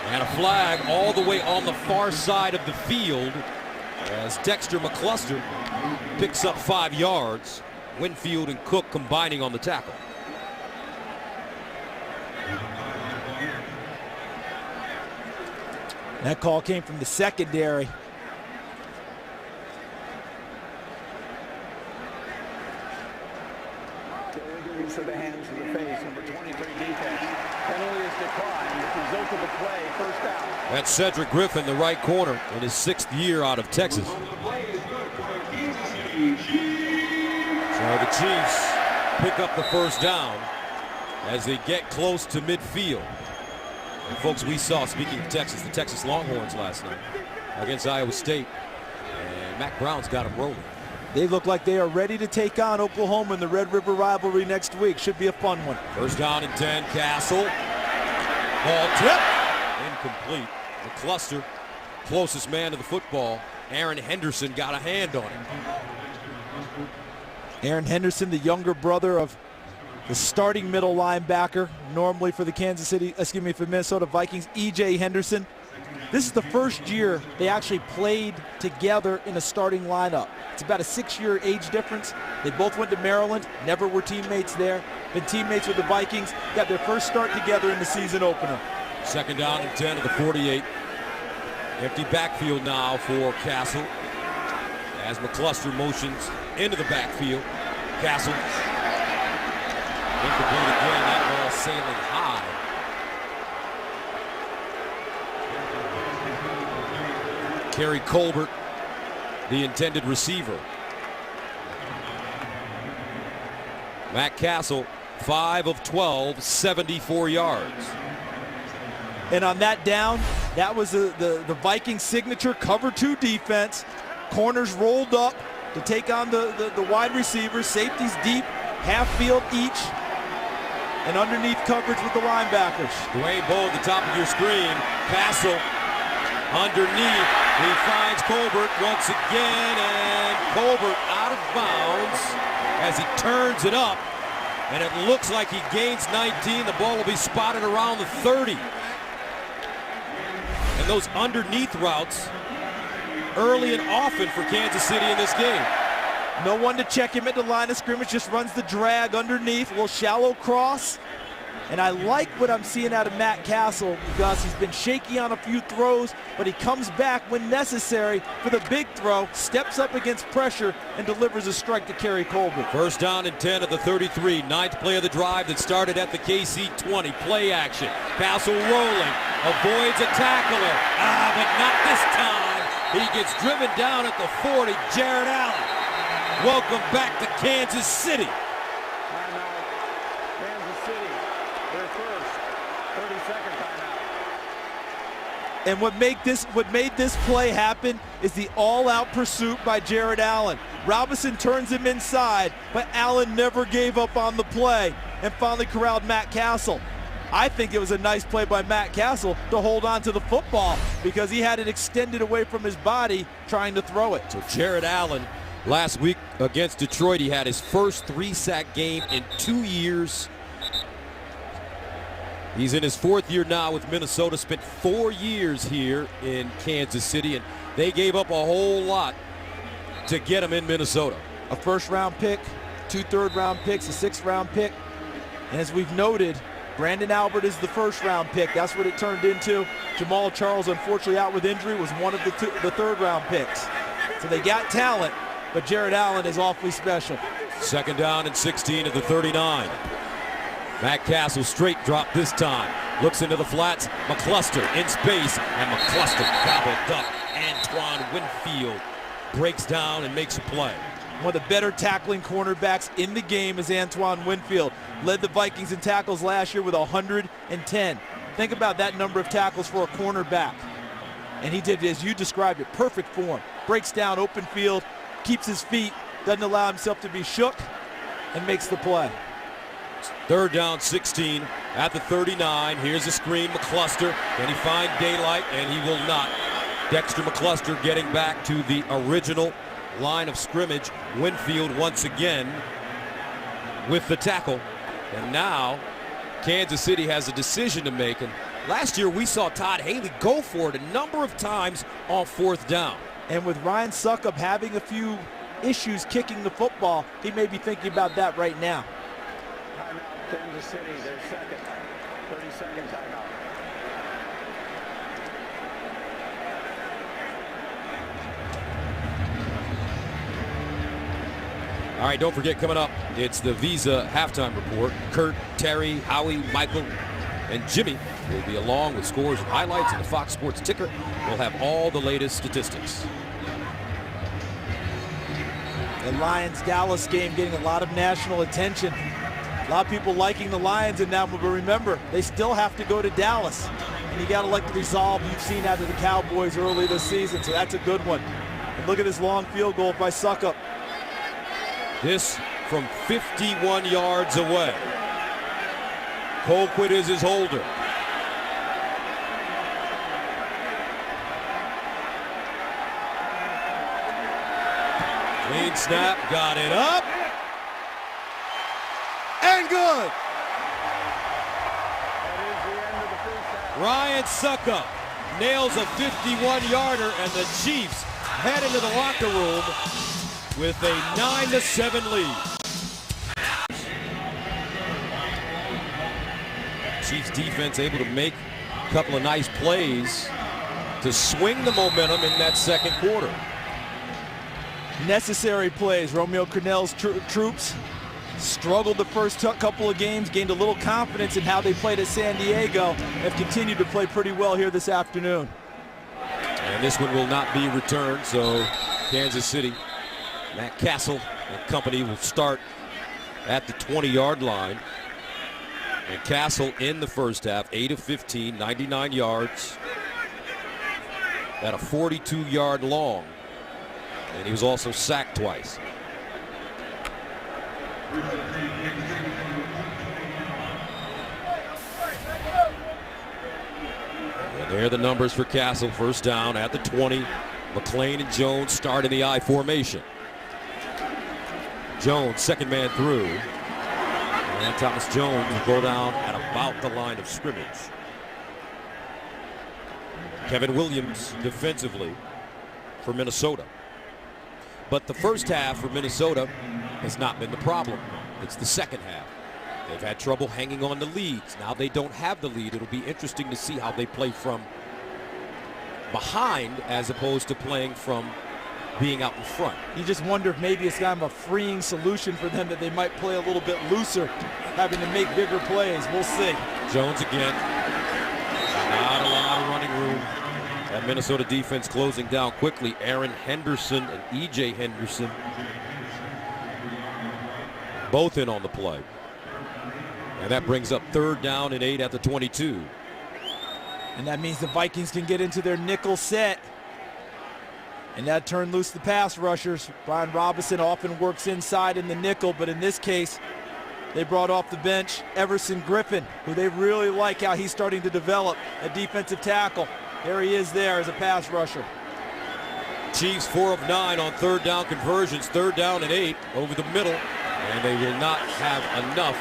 And a flag all the way on the far side of the field as Dexter McCluster picks up 5 yards. Winfield and Cook combining on the tackle. That call came from the secondary. Illegal use of the hands to the face, number 23 defense. Penalty is declined. The result of the play, first down. That's Cedric Griffin, the right corner, in his 6th year out of Texas. So the Chiefs pick up the first down as they get close to midfield. And folks, we saw, speaking of Texas, the Texas Longhorns last night against Iowa State. And Mac Brown's got them rolling. They look like they are ready to take on Oklahoma in the Red River rivalry next week. Should be a fun one. First down and 10, Castle. Ball tip. Incomplete. McCluster, closest man to the football. Aaron Henderson got a hand on him. Aaron Henderson, the younger brother of the starting middle linebacker, normally for the for Minnesota Vikings, E.J. Henderson. This is the first year they actually played together in a starting lineup. It's about a 6-year age difference. They both went to Maryland, never were teammates there. Been teammates with the Vikings, got their first start together in the season opener. 2nd down and 10 to the 48. Empty backfield now for Castle as McCluster motions into the backfield. Castle incomplete again, that ball sailing high. Kerry Colbert, the intended receiver. Matt Castle, 5 of 12, 74 yards. And on that down, that was the Vikings signature cover 2 defense. Corners rolled up to take on the wide receivers. Safeties deep, half field each. And underneath coverage with the linebackers. Dwayne Bowe at the top of your screen. Castle underneath. He finds Colbert once again, and Colbert out of bounds as he turns it up. And it looks like he gains 19. The ball will be spotted around the 30. And those underneath routes early and often for Kansas City in this game. No one to check him at the line of scrimmage, just runs the drag underneath, a little shallow cross. And I like what I'm seeing out of Matt Castle because he's been shaky on a few throws, but he comes back when necessary for the big throw, steps up against pressure, and delivers a strike to Kerry Colbert. First down and 10 at the 33. 9th play of the drive that started at the KC 20. Play action. Castle rolling. Avoids a tackler. But not this time. He gets driven down at the 40. Jared Allen. Welcome back to Kansas City. Timeout. Kansas City, their first 30-second timeout. And what made this play happen is the all-out pursuit by Jared Allen. Robinson turns him inside, but Allen never gave up on the play and finally corralled Matt Castle. I think it was a nice play by Matt Castle to hold on to the football because he had it extended away from his body trying to throw it. So Jared Allen, last week against Detroit, he had his first 3-sack game in 2 years. He's in his 4th year now with Minnesota, spent 4 years here in Kansas City, and they gave up a whole lot to get him in Minnesota. A 1st-round pick, 2 third-round picks, a 6th-round pick. And as we've noted, Brandon Albert is the 1st-round pick. That's what it turned into. Jamal Charles, unfortunately out with injury, was one of the 3rd-round picks. So they got talent, but Jared Allen is awfully special. 2nd down and 16 at the 39. Matt Castle straight drop this time. Looks into the flats. McCluster in space, and McCluster gobbled up. Antoine Winfield breaks down and makes a play. One of the better tackling cornerbacks in the game is Antoine Winfield. Led the Vikings in tackles last year with 110. Think about that number of tackles for a cornerback. And he did, as you described it, perfect form. Breaks down open field, keeps his feet, doesn't allow himself to be shook, and makes the play. Third down, 16 at the 39. Here's a screen, McCluster. Can he find daylight? And he will not. Dexter McCluster getting back to the original line of scrimmage. Winfield once again with the tackle. And now Kansas City has a decision to make. And last year we saw Todd Haley go for it a number of times on fourth down. And with Ryan Succop having a few issues kicking the football, he may be thinking about that right now. Timeout, Kansas City, their second. 30-second timeout. All right, don't forget, coming up, it's the Visa halftime report. Kurt, Terry, Howie, Michael, and Jimmy will be along with scores and highlights, and the Fox Sports ticker will have all the latest statistics. The Lions-Dallas game getting a lot of national attention. A lot of people liking the Lions in that one, but remember, they still have to go to Dallas. And you got to like the resolve you've seen out of the Cowboys early this season, so that's a good one. And look at this long field goal by Succop. This from 51 yards away. Colquitt is his holder. Clean snap, got it up. And good. Ryan Succop nails a 51-yarder, and the Chiefs head into the locker room with a 9-7 lead. Chiefs defense able to make a couple of nice plays to swing the momentum in that second quarter. Necessary plays. Romeo Crennel's troops struggled the first couple of games, gained a little confidence in how they played at San Diego, have continued to play pretty well here this afternoon. And this one will not be returned, so Kansas City, Matt Castle and company will start at the 20-yard line. And Castle in the first half, 8 of 15, 99 yards. At a 42-yard long. And he was also sacked twice. And there are the numbers for Castle. First down at the 20. McClain and Jones start in the I formation. Jones, second man through. And Thomas Jones will go down at about the line of scrimmage. Kevin Williams defensively for Minnesota. But the first half for Minnesota has not been the problem. It's the second half. They've had trouble hanging on to leads. Now they don't have the lead. It'll be interesting to see how they play from behind as opposed to playing from being out in front. You just wonder if maybe it's kind of a freeing solution for them, that they might play a little bit looser, having to make bigger plays. We'll see. Jones again. Not a lot of running room. That Minnesota defense closing down quickly. Aaron Henderson and E.J. Henderson both in on the play. And that brings up third down and 8 at the 22. And that means the Vikings can get into their nickel set. And that turned loose the pass rushers. Brian Robinson often works inside in the nickel, but in this case, they brought off the bench Everson Griffin, who they really like how he's starting to develop a defensive tackle. There he is there as a pass rusher. Chiefs 4 of 9 on third down conversions. Third down and 8 over the middle. And they will not have enough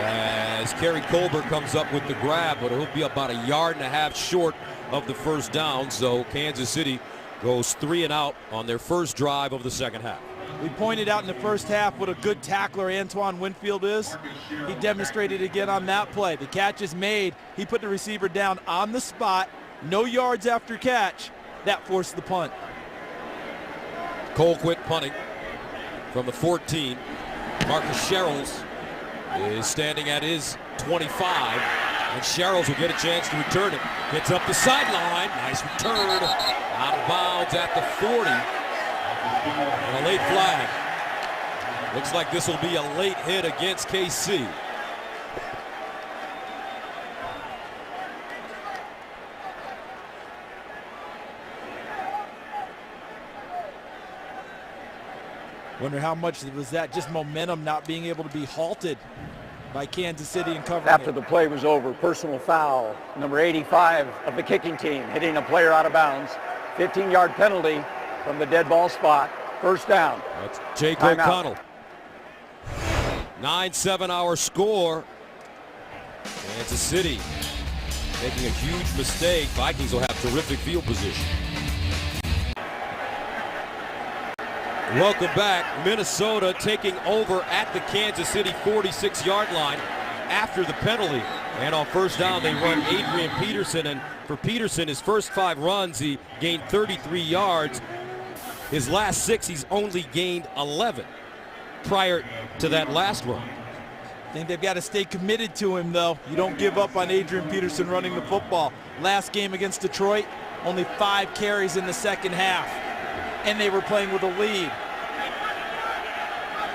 as Kerry Colbert comes up with the grab, but he'll be about 1.5 yards short of the first down. So Kansas City goes 3 and out on their first drive of the second half. We pointed out in the first half what a good tackler Antoine Winfield is. He demonstrated again on that play. The catch is made. He put the receiver down on the spot. No yards after catch. That forced the punt. Colquitt punting from the 14. Marcus Sherrills is standing at his 25. And Sherrills will get a chance to return it. Gets up the sideline. Nice return. Out of bounds at the 40. And a late flag. Looks like this will be a late hit against KC. Wonder how much was that just momentum not being able to be halted by Kansas City and covering After it. the play was over, personal foul, number 85 of the kicking team, hitting a player out of bounds. 15-yard penalty from the dead ball spot. First down. That's Jake Timeout. O'Connell. 9-7 our score. Kansas City making a huge mistake. Vikings will have terrific field position. Welcome back. Minnesota taking over at the Kansas City 46-yard line after the penalty. And on first down, they run Adrian Peterson. And for Peterson, his first 5 runs, he gained 33 yards. His last 6, he's only gained 11 prior to that last run. I think they've got to stay committed to him, though. You don't give up on Adrian Peterson running the football. Last game against Detroit, only 5 carries in the second half. And they were playing with a lead.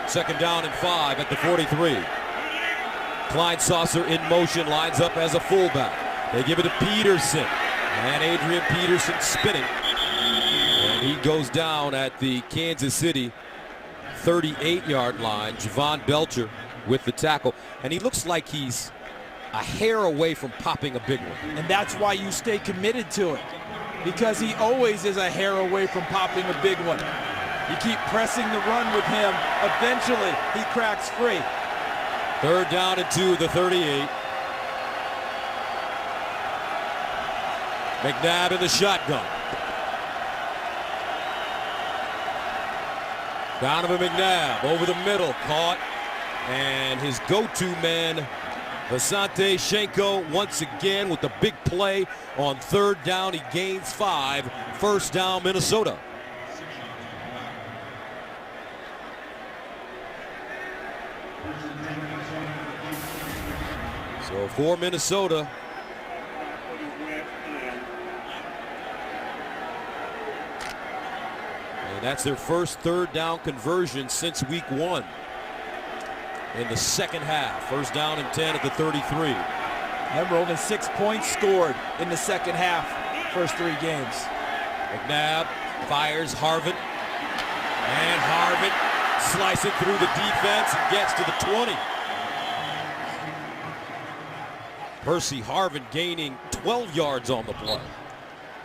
Second down and 5 at the 43. Klein Saucer in motion, lines up as a fullback. They give it to Peterson. And Adrian Peterson spinning. And he goes down at the Kansas City 38-yard line. Javon Belcher with the tackle. And he looks like he's a hair away from popping a big one. And that's why you stay committed to it, because he always is a hair away from popping a big one. You keep pressing the run with him. Eventually, he cracks free. Third down and 2, the 38. McNabb in the shotgun. Donovan McNabb over the middle, caught. And his go-to man, Asante Shenko, once again with the big play on third down. He gains 5. First down, Minnesota. So for Minnesota, and that's their first third down conversion since week 1. In the second half. First down and 10 at the 33. Remember, only 6 points scored in the second half, first 3 games. McNabb fires Harvin. And Harvin slicing through the defense and gets to the 20. Percy Harvin gaining 12 yards on the play.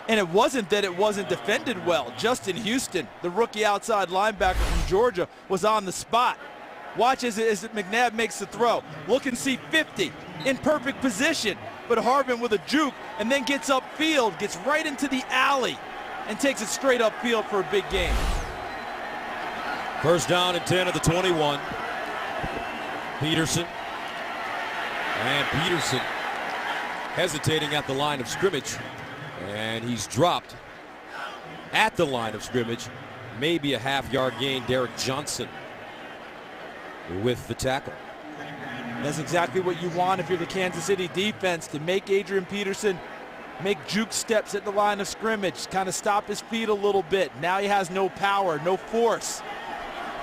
And it wasn't that it wasn't defended well. Justin Houston, the rookie outside linebacker from Georgia, was on the spot. Watch as McNabb makes the throw. Look and see 50 in perfect position. But Harvin with a juke and then gets upfield, gets right into the alley and takes it straight upfield for a big gain. First down and 10 at the 21. Peterson. And Peterson hesitating at the line of scrimmage. And he's dropped at the line of scrimmage. Maybe a half-yard gain. Derek Johnson with the tackle. That's exactly what you want if you're the Kansas City defense, to make Adrian Peterson make juke steps at the line of scrimmage, kind of stop his feet a little bit. Now he has no power, no force.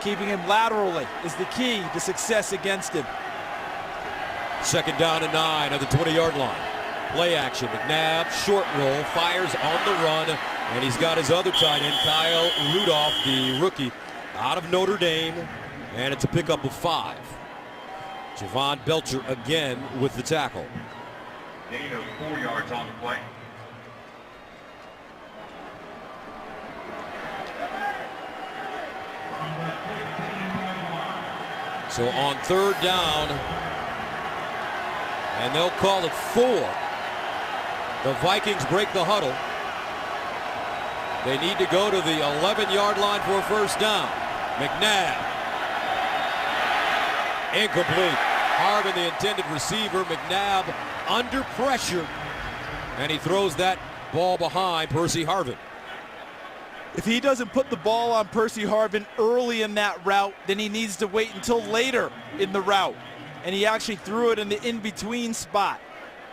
Keeping him laterally is the key to success against him. Second down and 9 at the 20-yard line. Play action. McNabb, short roll, fires on the run, and he's got his other tight end, Kyle Rudolph, the rookie out of Notre Dame. And it's a pickup of 5. Javon Belcher again with the tackle. Gain of 4 yards on the play. So on third down, and they'll call it 4. The Vikings break the huddle. They need to go to the 11-yard line for a first down. McNabb. Incomplete. Harvin, the intended receiver. McNabb under pressure. And he throws that ball behind Percy Harvin. If he doesn't put the ball on Percy Harvin early in that route, then he needs to wait until later in the route. And he actually threw it in the in-between spot.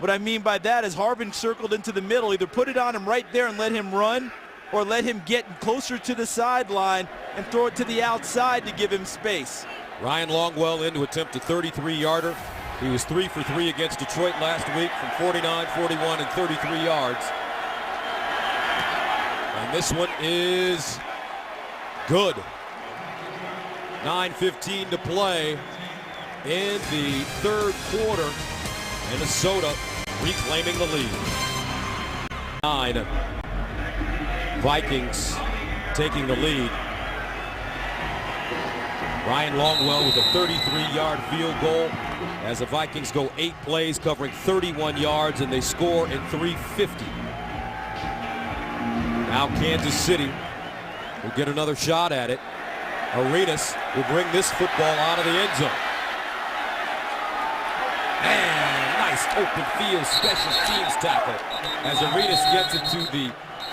What I mean by that is Harvin circled into the middle. Either put it on him right there and let him run, or let him get closer to the sideline and throw it to the outside to give him space. Ryan Longwell in to attempt a 33-yarder. He was 3 for 3 against Detroit last week from 49, 41, and 33 yards. And this one is good. 9:15 to play in the third quarter. Minnesota reclaiming the lead. 9. Vikings taking the lead. Ryan Longwell with a 33-yard field goal as the Vikings go 8 plays covering 31 yards and they score in 3:50. Now Kansas City will get another shot at it. Arenas will bring this football out of the end zone. And nice open field special teams tackle as Arenas gets it to the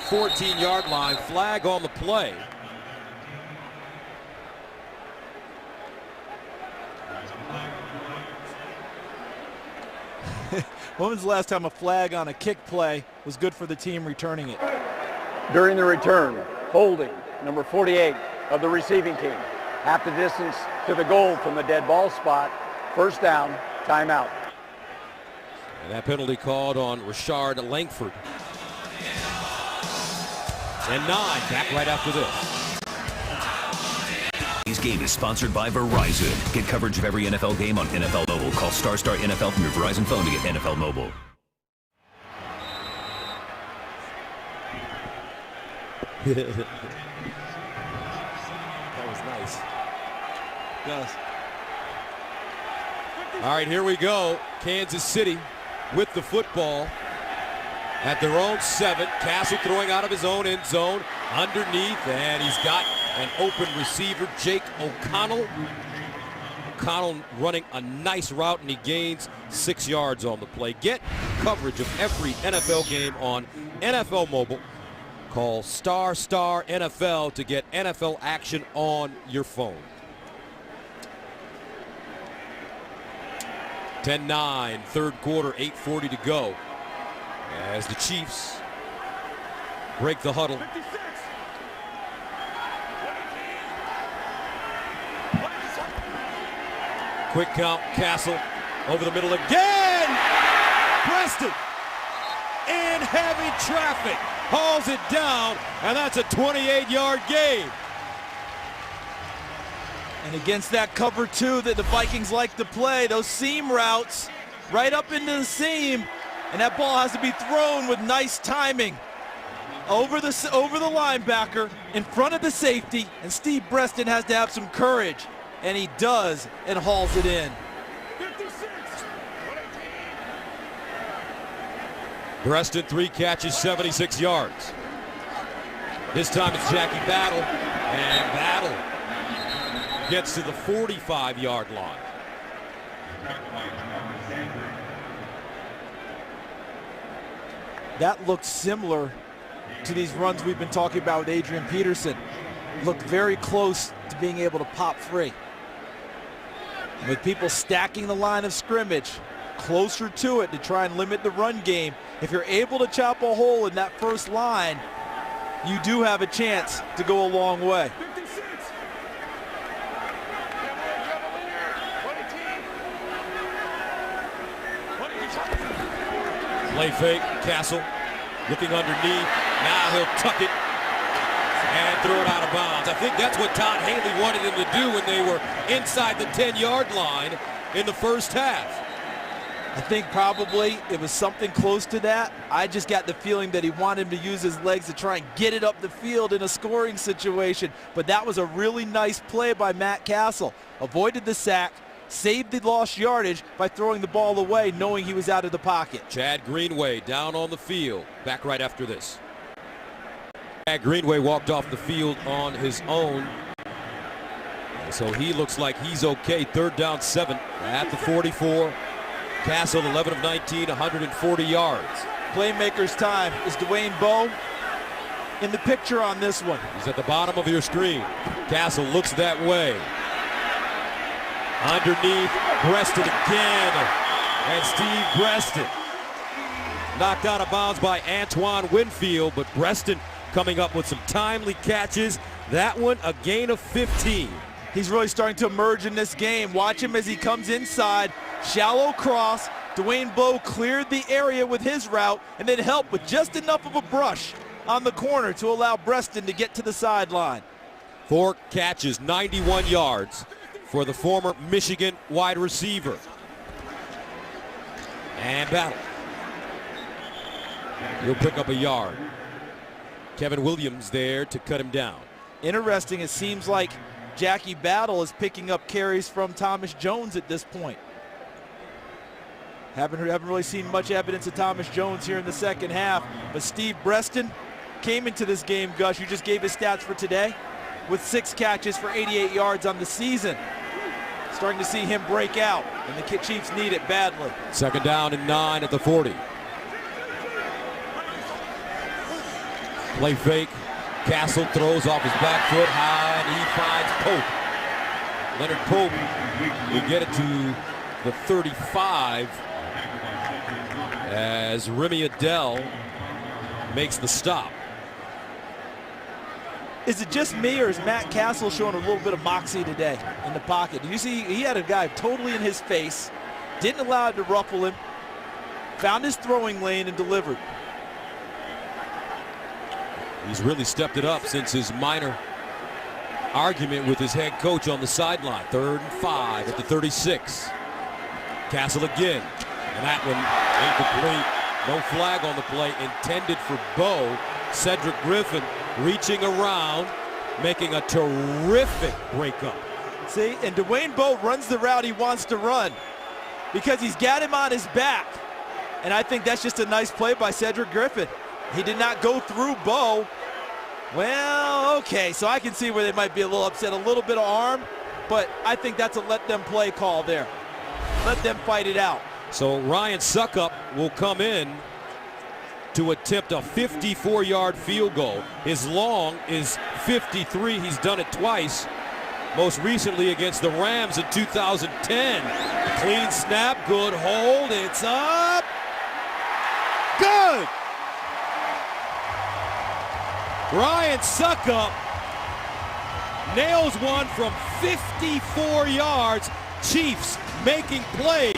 14-yard line. Flag on the play. When was the last time a flag on a kick play was good for the team returning it? During the return, holding number 48 of the receiving team. Half the distance to the goal from the dead ball spot. First down, timeout. And that penalty called on Rashard Langford. And 9, back right after this. Today's game is sponsored by Verizon. Get coverage of every NFL game on NFL Mobile. Call Star NFL from your Verizon phone to get NFL Mobile. That was nice. Yes. All right, here we go. Kansas City with the football at their own 7. Castle throwing out of his own end zone underneath, and he's got an open receiver, Jake O'Connell. O'Connell running a nice route, and he gains 6 yards on the play. Get coverage of every NFL game on NFL Mobile. Call Star NFL to get NFL action on your phone. 10-9, third quarter, 8:40 to go. As the Chiefs break the huddle. Quick count, Castle over the middle again. Preston in heavy traffic hauls it down, and that's a 28-yard gain. And against that cover 2 that the Vikings like to play, those seam routes right up into the seam, and that ball has to be thrown with nice timing over the linebacker in front of the safety, and Steve Breaston has to have some courage, and he does, and hauls it in. Breaston 3 catches, 76 yards. This time it's Jackie Battle, and Battle gets to the 45-yard line. That looks similar to these runs we've been talking about with Adrian Peterson. Looked very close to being able to pop free. With people stacking the line of scrimmage closer to it to try and limit the run game, if you're able to chop a hole in that first line, you do have a chance to go a long way. Play fake, Castle looking underneath. Now he'll tuck it and throw it out of bounds. I think that's what Todd Haley wanted him to do when they were inside the 10-yard line in the first half. I think probably it was something close to that. I just got the feeling that he wanted him to use his legs to try and get it up the field in a scoring situation. But that was a really nice play by Matt Castle. Avoided the sack, saved the lost yardage by throwing the ball away, knowing he was out of the pocket. Chad Greenway down on the field. Back right after this. Chad Greenway walked off the field on his own. And so he looks like he's okay. 3rd down 7 at the 44. Castle 11 of 19, 140 yards. Playmaker's time. Is Dwayne Bowe in the picture on this one? He's at the bottom of your screen. Castle looks that way. Underneath, Breaston again. And Steve Breaston Knocked out of bounds by Antoine Winfield, but Breston coming up with some timely catches. That one a gain of 15. He's really starting to emerge in this game. Watch him as he comes inside. Shallow cross. Dwayne Bowe cleared the area with his route and then helped with just enough of a brush on the corner to allow Breston to get to the sideline. 4 catches, 91 yards for the former Michigan wide receiver. And battle. He'll pick up a yard. Kevin Williams there to cut him down. Interesting, it seems like Jackie Battle is picking up carries from Thomas Jones at this point. Haven't really seen much evidence of Thomas Jones here in the second half, but Steve Breston came into this game, Gus, you just gave his stats for today, with 6 catches for 88 yards on the season. Starting to see him break out, and the Chiefs need it badly. Second down and 9 at the 40. Play fake. Castle throws off his back foot high, and he finds Pope. Leonard Pope will get it to the 35 as Remy Adele makes the stop. Is it just me, or is Matt Castle showing a little bit of moxie today in the pocket? Did you see he had a guy totally in his face, didn't allow it to ruffle him, found his throwing lane and delivered. He's really stepped it up since his minor argument with his head coach on the sideline. 3rd and 5 at the 36. Castle again, and that one incomplete. No flag on the play, intended for Bowe. Cedric Griffin reaching around, making a terrific breakup. See, and Dwayne Bowe runs the route he wants to run because he's got him on his back. And I think that's just a nice play by Cedric Griffin. He did not go through Bowe. Well, okay, so I can see where they might be a little upset, a little bit of arm, but I think that's a let them play call there. Let them fight it out. So Ryan Suckup will come in to attempt a 54-yard field goal. His long is 53. He's done it twice, most recently against the Rams in 2010. Clean snap, good hold, it's up. Good! Ryan Suckup nails one from 54 yards. Chiefs making plays.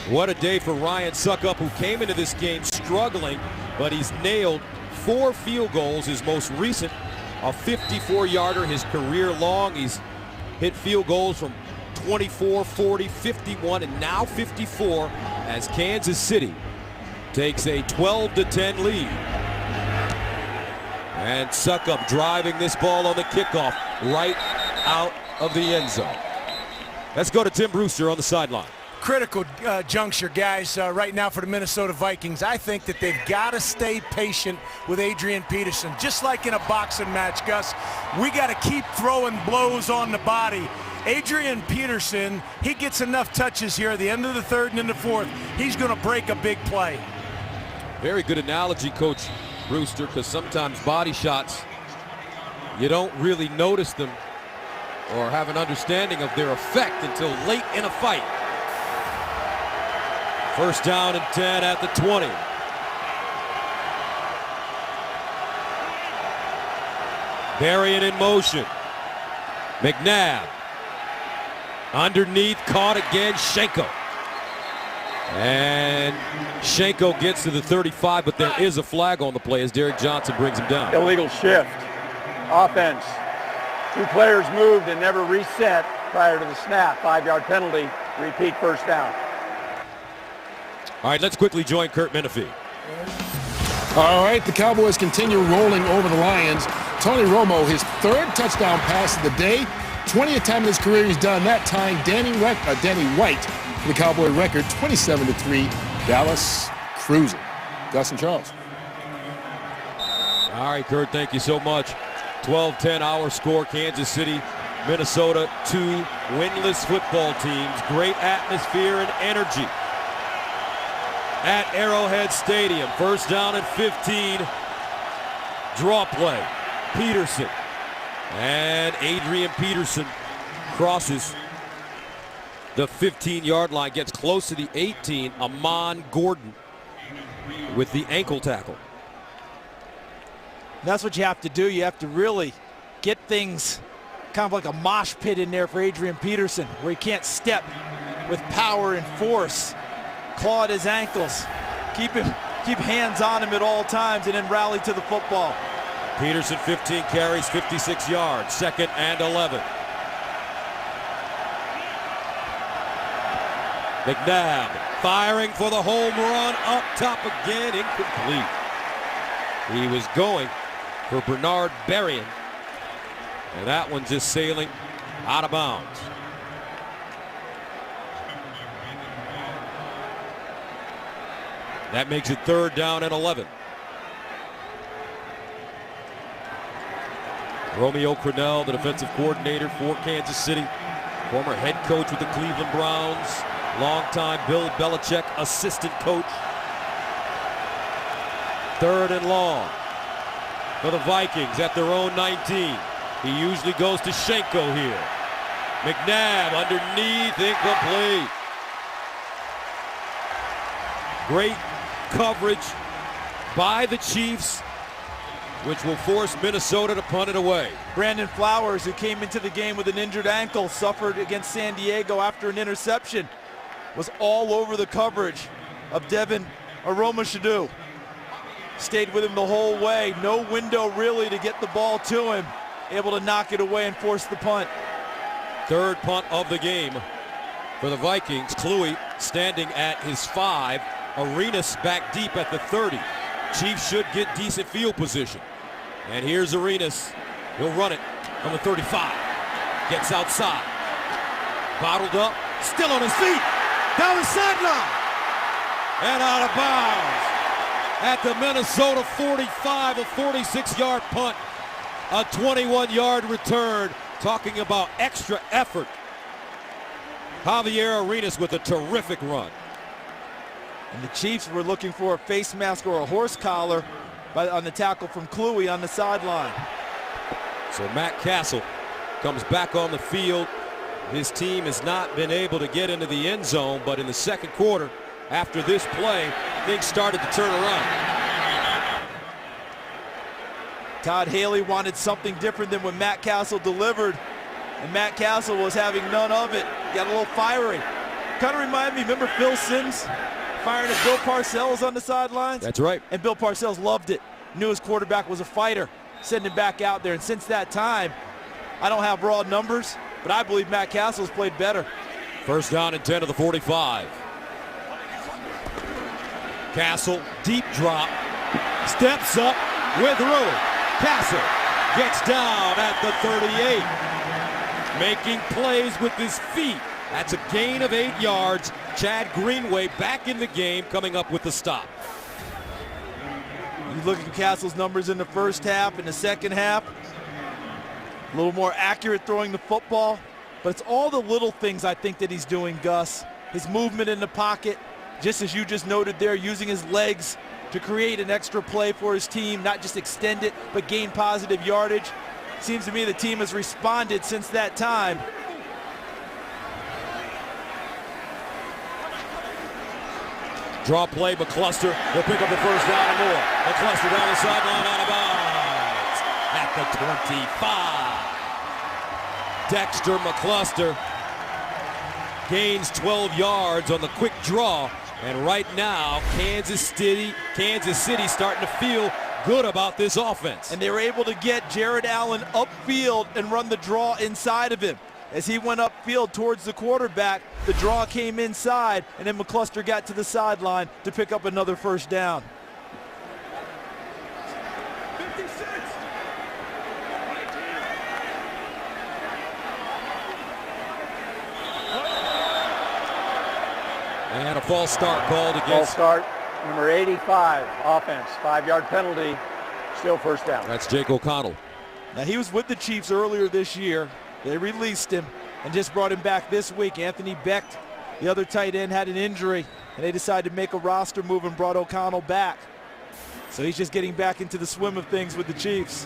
What a day for Ryan Suckup, who came into this game struggling, but he's nailed 4 field goals. His most recent, a 54-yarder, his career long. He's hit field goals from 24, 40, 51, and now 54 as Kansas City takes a 12-10 lead. And Suckup driving this ball on the kickoff right out of the end zone. Let's go to Tim Brewster on the sideline. Critical juncture, guys, right now for the Minnesota Vikings. I think that they've got to stay patient with Adrian Peterson. Just like in a boxing match, Gus, we got to keep throwing blows on the body. Adrian Peterson, he gets enough touches here at the end of the 3rd and in the 4th. He's going to break a big play. Very good analogy, Coach Brewster, because sometimes body shots, you don't really notice them or have an understanding of their effect until late in a fight. 1st down and 10 at the 20. Berrien in motion. McNabb. Underneath, caught again, Schenko. And Schenko gets to the 35, but there is a flag on the play as Derek Johnson brings him down. Illegal shift. Offense. 2 players moved and never reset prior to the snap. 5-yard penalty. Repeat 1st down. All right, let's quickly join Kurt Menefee. All right, the Cowboys continue rolling over the Lions. Tony Romo, his 3rd touchdown pass of the day. 20th time in his career he's done that, tying Danny White for the Cowboy record, 27-3. Dallas cruising. Gus and Charles. All right, Kurt, thank you so much. 12-10 our score. Kansas City, Minnesota, 2 winless football teams. Great atmosphere and energy at Arrowhead Stadium. 1st down and 15. Draw play. Peterson. And Adrian Peterson crosses the 15-yard line, gets close to the 18. Amon Gordon with the ankle tackle. That's what you have to do. You have to really get things kind of like a mosh pit in there for Adrian Peterson, where he can't step with power and force. Claw at his ankles. Keep hands on him at all times, and then rally to the football. Peterson, 15 carries, 56 yards. 2nd and 11. McNabb firing for the home run, up top again, incomplete. He was going for Bernard Berrien, and that one just sailing out of bounds. That makes it 3rd down and 11. Romeo Crennel, the defensive coordinator for Kansas City, former head coach with the Cleveland Browns, longtime Bill Belichick assistant coach. 3rd and long for the Vikings at their own 19. He usually goes to Schenko here. McNabb underneath, incomplete. Great coverage by the Chiefs, which will force Minnesota to punt it away. Brandon Flowers, who came into the game with an injured ankle, suffered against San Diego after an interception, was all over the coverage of Devin Aromashadu. Stayed with him the whole way. No window really to get the ball to him. Able to knock it away and force the punt. 3rd punt of the game for the Vikings. Kluwe standing at his 5. Arenas back deep at the 30. Chiefs should get decent field position. And here's Arenas. He'll run it from the 35. Gets outside. Bottled up. Still on his feet. Down the sideline. And out of bounds. At the Minnesota 45, a 46-yard punt. A 21-yard return. Talking about extra effort. Javier Arenas with a terrific run. And the Chiefs were looking for a face mask or a horse collar on the tackle from Kluwe on the sideline. So Matt Castle comes back on the field. His team has not been able to get into the end zone, but in the 2nd quarter, after this play, things started to turn around. Todd Haley wanted something different than what Matt Castle delivered, and Matt Castle was having none of it. Got a little fiery. Kind of reminded me, remember Phil Simms firing at Bill Parcells on the sidelines? That's right. And Bill Parcells loved it. Knew his quarterback was a fighter, sending him back out there. And since that time, I don't have raw numbers, but I believe Matt Castle's played better. 1st down and 10 to the 45. Castle, deep drop, steps up with room. Castle gets down at the 38. Making plays with his feet. That's a gain of 8 yards. Chad Greenway back in the game, coming up with the stop. You look at Castle's numbers in the 1st half, in the 2nd half, a little more accurate throwing the football, but it's all the little things I think that he's doing, Gus. His movement in the pocket, just as you just noted there, using his legs to create an extra play for his team, not just extend it, but gain positive yardage. Seems to me the team has responded since that time. Draw play, McCluster will pick up the 1st down and more. McCluster down the sideline, out of bounds at the 25. Dexter McCluster gains 12 yards on the quick draw, and right now Kansas City starting to feel good about this offense. And they were able to get Jared Allen upfield and run the draw inside of him. As he went upfield towards the quarterback, the draw came inside, and then McCluster got to the sideline to pick up another 1st down. 56. And a false start called against. False start, number 85, offense, 5-yard penalty, still 1st down. That's Jake O'Connell. Now, he was with the Chiefs earlier this year. They released him and just brought him back this week. Anthony Becht, the other tight end, had an injury, and they decided to make a roster move and brought O'Connell back. So he's just getting back into the swim of things with the Chiefs.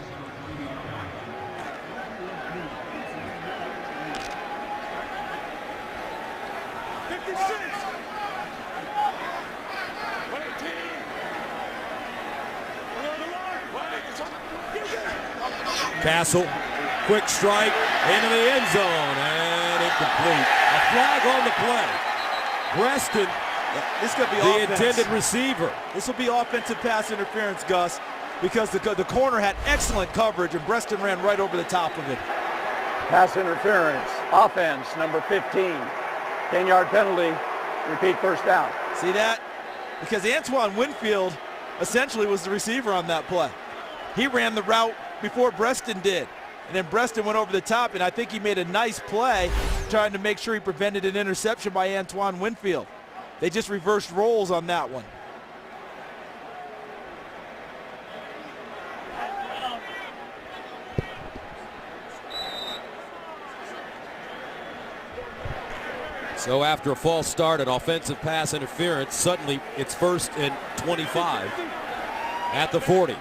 Castle, quick strike into the end zone and incomplete. A flag on the play. Breston, This could be the offense. intended receiver. This will be offensive pass interference, Gus, because the corner had excellent coverage and Breston ran right over the top of it. Pass interference. Offense, number 15. 10-yard penalty. Repeat first down. See that? Because Antoine Winfield essentially was the receiver on that play. He ran the route before Breston did. And then Breston went over the top, and I think he made a nice play trying to make sure he prevented an interception by Antoine Winfield. They just reversed roles on that one. So after a false start, an offensive pass interference, suddenly it's 1st and 25 at the 40.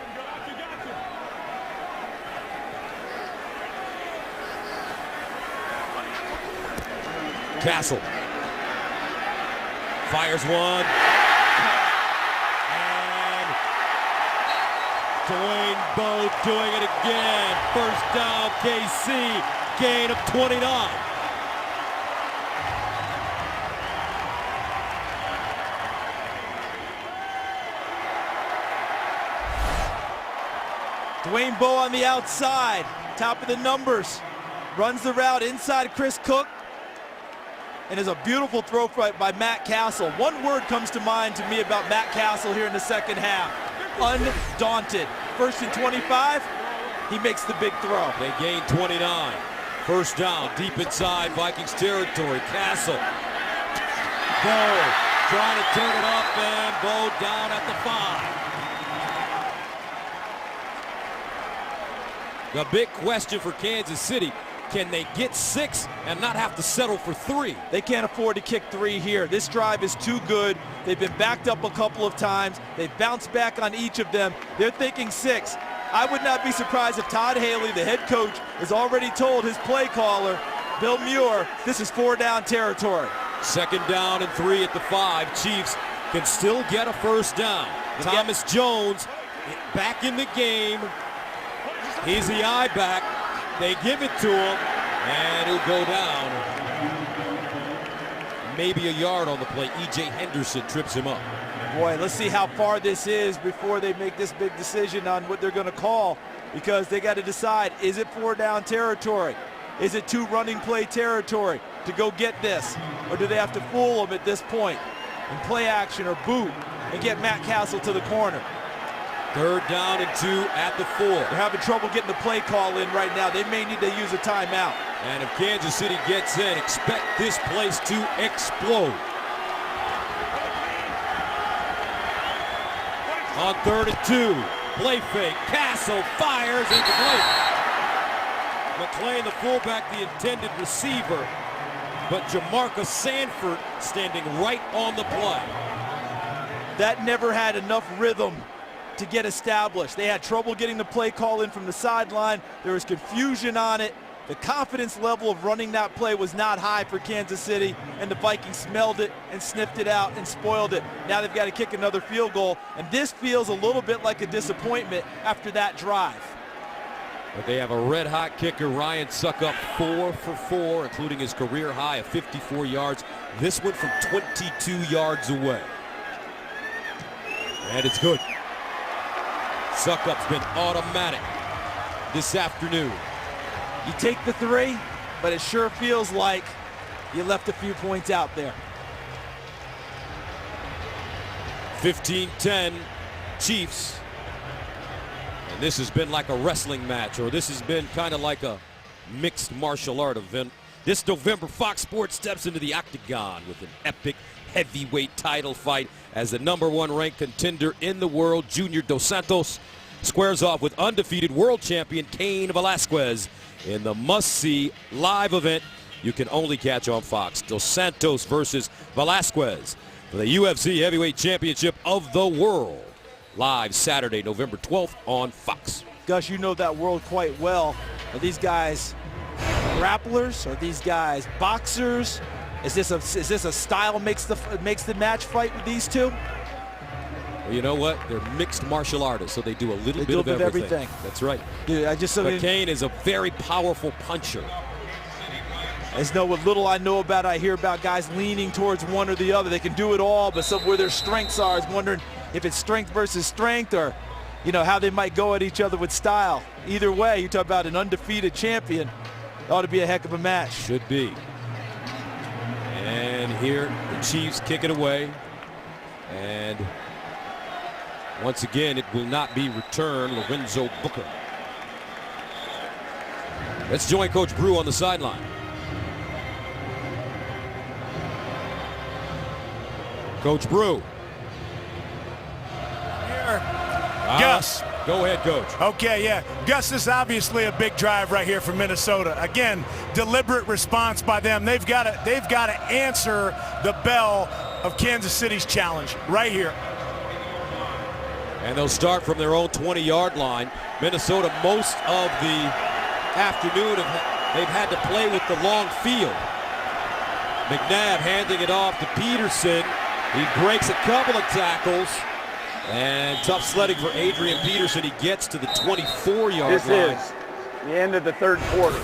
Castle fires one. And Dwayne Bowe doing it again. First down, KC, gain of 29. Dwayne Bowe on the outside, top of the numbers, runs the route inside Chris Cook, and is a beautiful throw by Matt Castle. One word comes to mind to me about Matt Castle here in the second half: undaunted. 1st and 25, he makes the big throw. They gain 29. First down, deep inside Vikings territory. Castle, Bowe trying to turn it up, and Bowe down at the 5. The big question for Kansas City: can they get 6 and not have to settle for 3? They can't afford to kick 3 here. This drive is too good. They've been backed up a couple of times. They've bounced back on each of them. They're thinking 6. I would not be surprised if Todd Haley, the head coach, has already told his play caller, Bill Muir, this is 4-down territory. 2nd down and 3 at the 5. Chiefs can still get a first down. Thomas Jones back in the game. He's the eye back. They give it to him, and he'll go down. Maybe a yard on the play. E.J. Henderson trips him up. Boy, let's see how far this is before they make this big decision on what they're going to call, because they got to decide, is it 4-down territory? Is it 2 running play territory to go get this? Or do they have to fool them at this point and play action or boot and get Matt Castle to the corner? 3rd down and 2 at the 4. They're having trouble getting the play call in right now. They may need to use a timeout. And if Kansas City gets in, expect this place to explode. On 3rd and 2, play fake. Castle fires incomplete. McClain, the fullback, the intended receiver, but Jamarcus Sanford standing right on the play. That never had enough rhythm to get established. They had trouble getting the play call in from the sideline. There was confusion on it. The confidence level of running that play was not high for Kansas City, and the Vikings smelled it and sniffed it out and spoiled it. Now they've got to kick another field goal, and this feels a little bit like a disappointment after that drive. But they have a red-hot kicker, Ryan Suckup, 4 for 4, including his career high of 54 yards. This one from 22 yards away. And it's good. Suckup's been automatic this afternoon. You take the 3, but it sure feels like you left a few points out there. 15-10 Chiefs. And this has been like a wrestling match, or this has been kind of like a mixed martial art event. This November, Fox Sports steps into the octagon with an epic heavyweight title fight as the #1 ranked contender in the world, Junior Dos Santos, squares off with undefeated world champion Cain Velasquez in the must-see live event you can only catch on Fox. Dos Santos versus Velasquez for the UFC Heavyweight Championship of the World. Live Saturday, November 12th on Fox. Gus, you know that world quite well. Are these guys grapplers? Are these guys boxers? Is this a style makes the match fight with these two? Well, you know what? They're mixed martial artists, so they do a little bit of everything. That's right. Dude, But Kane is a very powerful puncher. I just know what little I know about, I hear about guys leaning towards one or the other. They can do it all, but where their strengths are, is wondering if it's strength versus strength, or how they might go at each other with style. Either way, you talk about an undefeated champion. It ought to be a heck of a match. Should be. And here the Chiefs kick it away. And once again, it will not be returned. Lorenzo Booker. Let's join Coach Brew on the sideline. Coach Brew. Here. Gus. Go ahead, Coach. Okay, yeah. Gus, this is obviously a big drive right here for Minnesota. Again, deliberate response by them. They've got to answer the bell of Kansas City's challenge right here. And they'll start from their own 20-yard line. Minnesota, most of the afternoon, they've had to play with the long field. McNabb handing it off to Peterson. He breaks a couple of tackles. And tough sledding for Adrian Peterson. He gets to the 24-yard line. This is the end of the third quarter.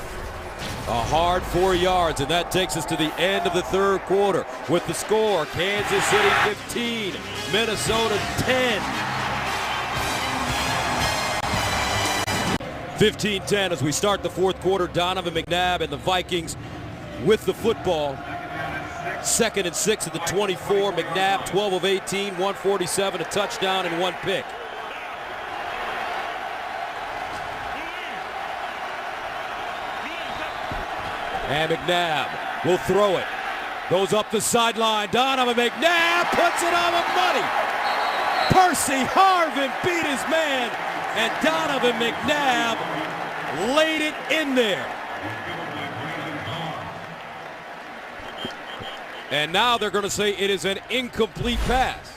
A hard 4 yards, and that takes us to the end of the third quarter with the score: Kansas City 15, Minnesota 10. 15-10 as we start the fourth quarter. Donovan McNabb and the Vikings with the football. 2nd and 6 at the 24. McNabb 12 of 18, 147, a touchdown and 1 pick. And McNabb will throw it. Goes up the sideline. Donovan McNabb puts it on the money. Percy Harvin beat his man, and Donovan McNabb laid it in there. And now they're going to say it is an incomplete pass.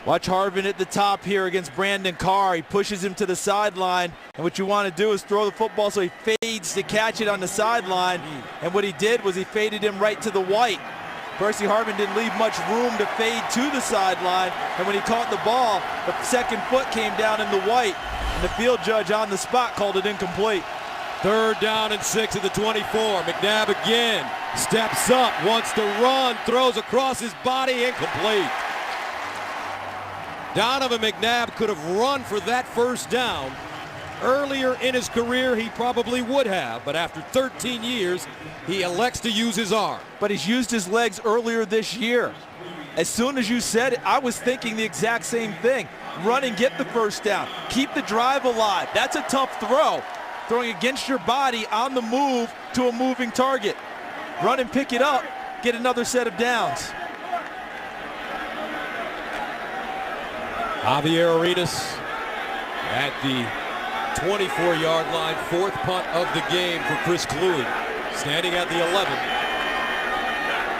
Watch Harvin at the top here against Brandon Carr. He pushes him to the sideline, and what you want to do is throw the football so he fades to catch it on the sideline. And what he did was he faded him right to the white. Percy Harvin didn't leave much room to fade to the sideline, and when he caught the ball, the second foot came down in the white, and the field judge on the spot called it incomplete. 3rd down and 6 at the 24. McNabb again steps up, wants to run, throws across his body, incomplete. Donovan McNabb could have run for that first down. Earlier in his career, he probably would have, but after 13 years, he elects to use his arm. But he's used his legs earlier this year. As soon as you said it, I was thinking the exact same thing. Run and get the first down. Keep the drive alive. That's a tough throw. Throwing against your body on the move to a moving target. Run and pick it up, get another set of downs. Javier Arenas at the 24-yard line, 4th punt of the game for Chris Cluey, standing at the 11.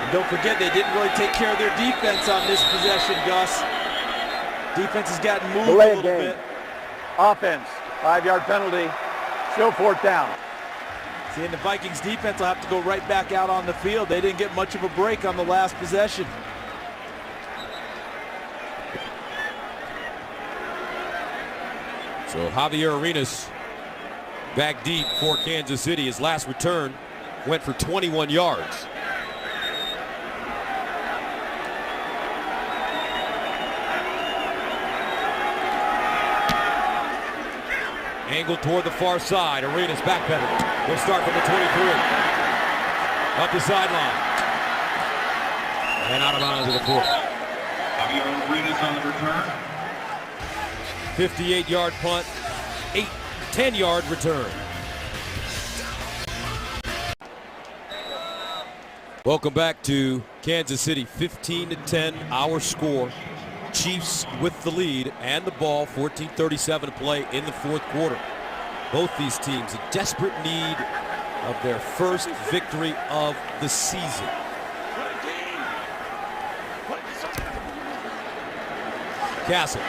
And don't forget, they didn't really take care of their defense on this possession, Gus. Defense has gotten moved a little bit. Offense, 5-yard penalty, still 4th down. See, and the Vikings defense will have to go right back out on the field. They didn't get much of a break on the last possession. So Javier Arenas back deep for Kansas City. His last return went for 21 yards. Angle toward the far side. Arenas backpedaling. He'll start from the 23. Up the sideline. And out of bounds at the 4. Javier Arenas on the return. 58-yard punt, 10-yard return. Welcome back to Kansas City, 15-10, our score. Chiefs with the lead and the ball, 14:37 to play in the fourth quarter. Both these teams in desperate need of their first victory of the season. Castle.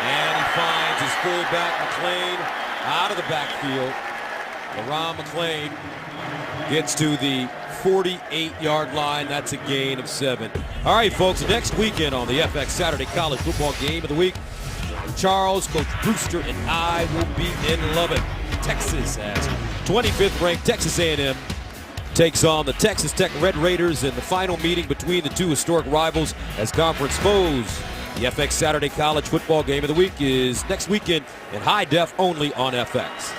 And he finds his fullback, McClain, out of the backfield. LaRon McClain gets to the 48-yard line. That's a gain of 7. All right, folks, next weekend on the FX Saturday College Football Game of the Week, Charles, Coach Brewster, and I will be in Lubbock, Texas, as 25th ranked Texas A&M takes on the Texas Tech Red Raiders in the final meeting between the two historic rivals as conference foes. The FX Saturday College Football Game of the Week is next weekend in high def only on FX.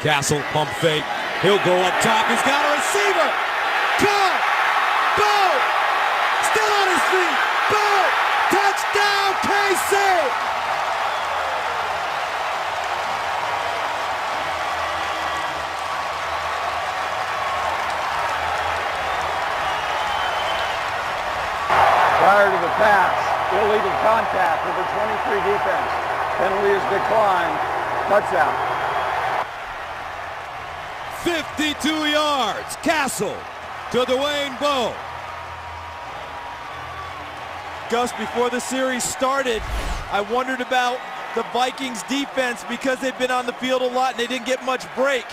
Castle, pump fake. He'll go up top. He's got a receiver. Caught. Bo. Still on his feet. Bo. Touchdown, KC. Prior to the pass, illegal contact with the 23 defense. Penalty is declined. Touchdown. 52 yards. Castle to Dwayne Bowe. Gus, before the series started, I wondered about the Vikings defense because they've been on the field a lot and they didn't get much break.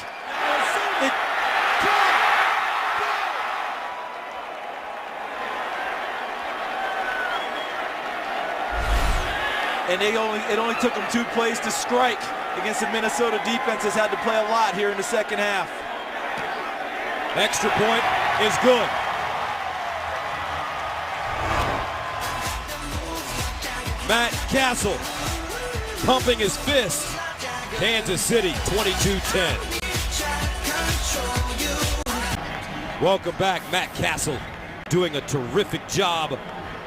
And it only took them 2 plays to strike against the Minnesota defense. Has had to play a lot here in the second half. Extra point is good. Matt Castle pumping his fist. Kansas City 22-10. Welcome back, Matt Castle doing a terrific job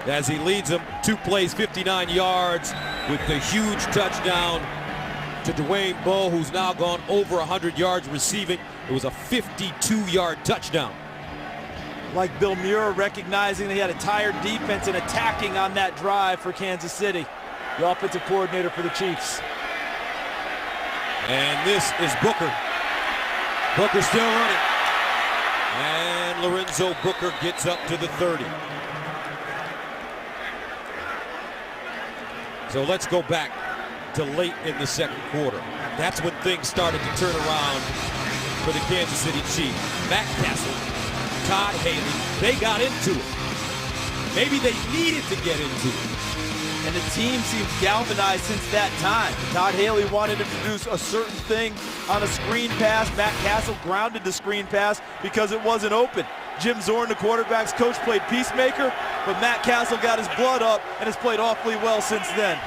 as he leads them 2 plays, 59 yards with the huge touchdown to Dwayne Bowe, who's now gone over 100 yards receiving. It was a 52-yard touchdown. Like Bill Muir recognizing he had a tired defense and attacking on that drive for Kansas City, the offensive coordinator for the Chiefs. And this is Booker. Booker still running. And Lorenzo Booker gets up to the 30. So let's go back to late in the second quarter. That's when things started to turn around for the Kansas City Chiefs. Matt Castle, Todd Haley, they got into it. Maybe they needed to get into it. And the team seems galvanized since that time. Todd Haley wanted to produce a certain thing on a screen pass. Matt Castle grounded the screen pass because it wasn't open. Jim Zorn, the quarterback's coach, played peacemaker, but Matt Castle got his blood up and has played awfully well since then.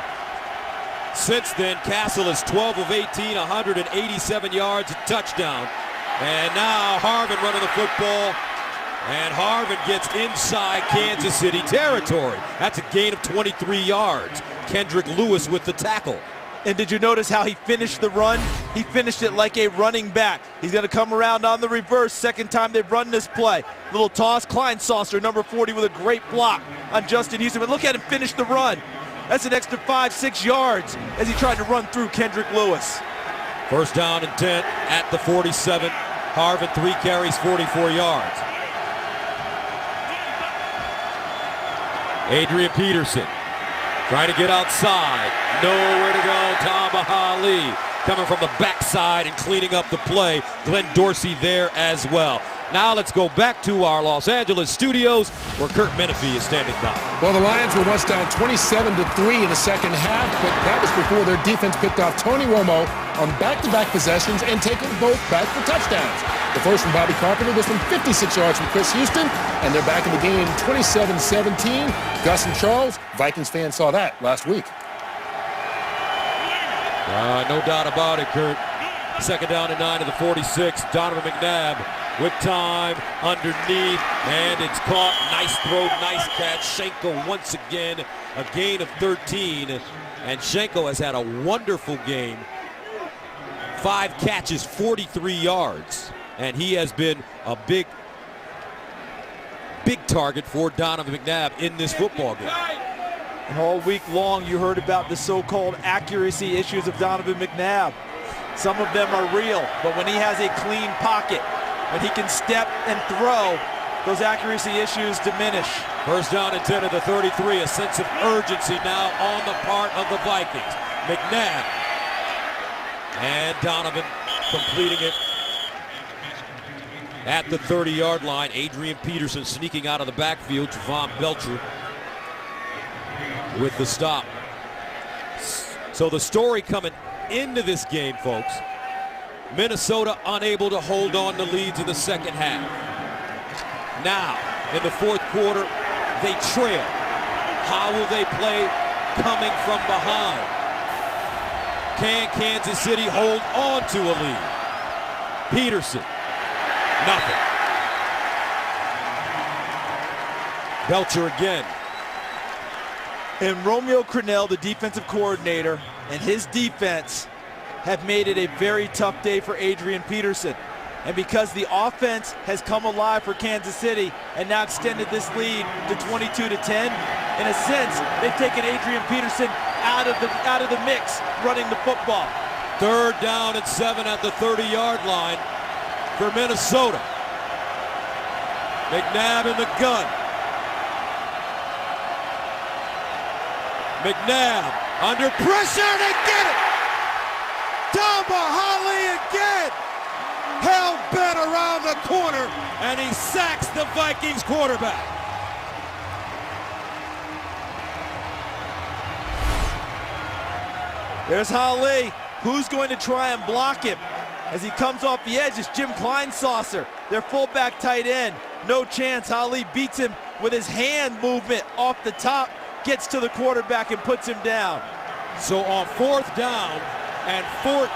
Since then, Castle is 12 of 18, 187 yards, a touchdown. And now Harvin running the football, and Harvin gets inside Kansas City territory. That's a gain of 23 yards. Kendrick Lewis with the tackle. And did you notice how he finished the run? He finished it like a running back. He's going to come around on the reverse. Second time they've run this play. Little toss. Kleinsaucer, number 40, with a great block on Justin Houston. But look at him finish the run. That's an extra 5-6 yards as he tried to run through Kendrick Lewis. First down and 10 at the 47. Harvin, 3 carries, 44 yards. Adrian Peterson trying to get outside. Nowhere to go. Tamba Ali coming from the backside and cleaning up the play. Glenn Dorsey there as well. Now let's go back to our Los Angeles studios where Kurt Menefee is standing by. Well, the Lions were once down 27-3 in the second half, but that was before their defense picked off Tony Romo on back-to-back possessions and taken both back for touchdowns. The first from Bobby Carpenter was from 56 yards from Chris Houston, and they're back in the game 27-17. Gus and Charles, Vikings fans saw that last week. No doubt about it, Kurt. Second down and 9 to the 46. Donovan McNabb with time underneath, and it's caught. Nice throw, nice catch. Schenkel once again, a gain of 13, and Schenkel has had a wonderful game. 5 catches, 43 yards, and he has been a big target for Donovan McNabb in this football game. And all week long you heard about the so-called accuracy issues of Donovan McNabb. Some of them are real, but when he has a clean pocket, when he can step and throw, those accuracy issues diminish. First down and 10 at the 33. A sense of urgency now on the part of the Vikings. McNabb and Donovan completing it at the 30-yard line. Adrian Peterson sneaking out of the backfield. Javon Belcher with the stop. So the story coming into this game, folks, Minnesota unable to hold on to leads in the second half. Now, in the fourth quarter, they trail. How will they play coming from behind? Can Kansas City hold on to a lead? Peterson, nothing. Belcher again. And Romeo Crennel, the defensive coordinator, and his defense have made it a very tough day for Adrian Peterson. And because the offense has come alive for Kansas City and now extended this lead to 22-10, in a sense, they've taken Adrian Peterson out of the mix running the football. 3rd down and 7 at the 30-yard line for Minnesota. McNabb in the gun. McNabb under pressure, they get it! Tamba Hali again! Hell-bent around the corner, and he sacks the Vikings quarterback. There's Hali. Who's going to try and block him? As he comes off the edge, it's Jim Kleinsaucer, their fullback tight end. No chance. Hali beats him with his hand movement off the top, gets to the quarterback and puts him down. So on 4th down and 14,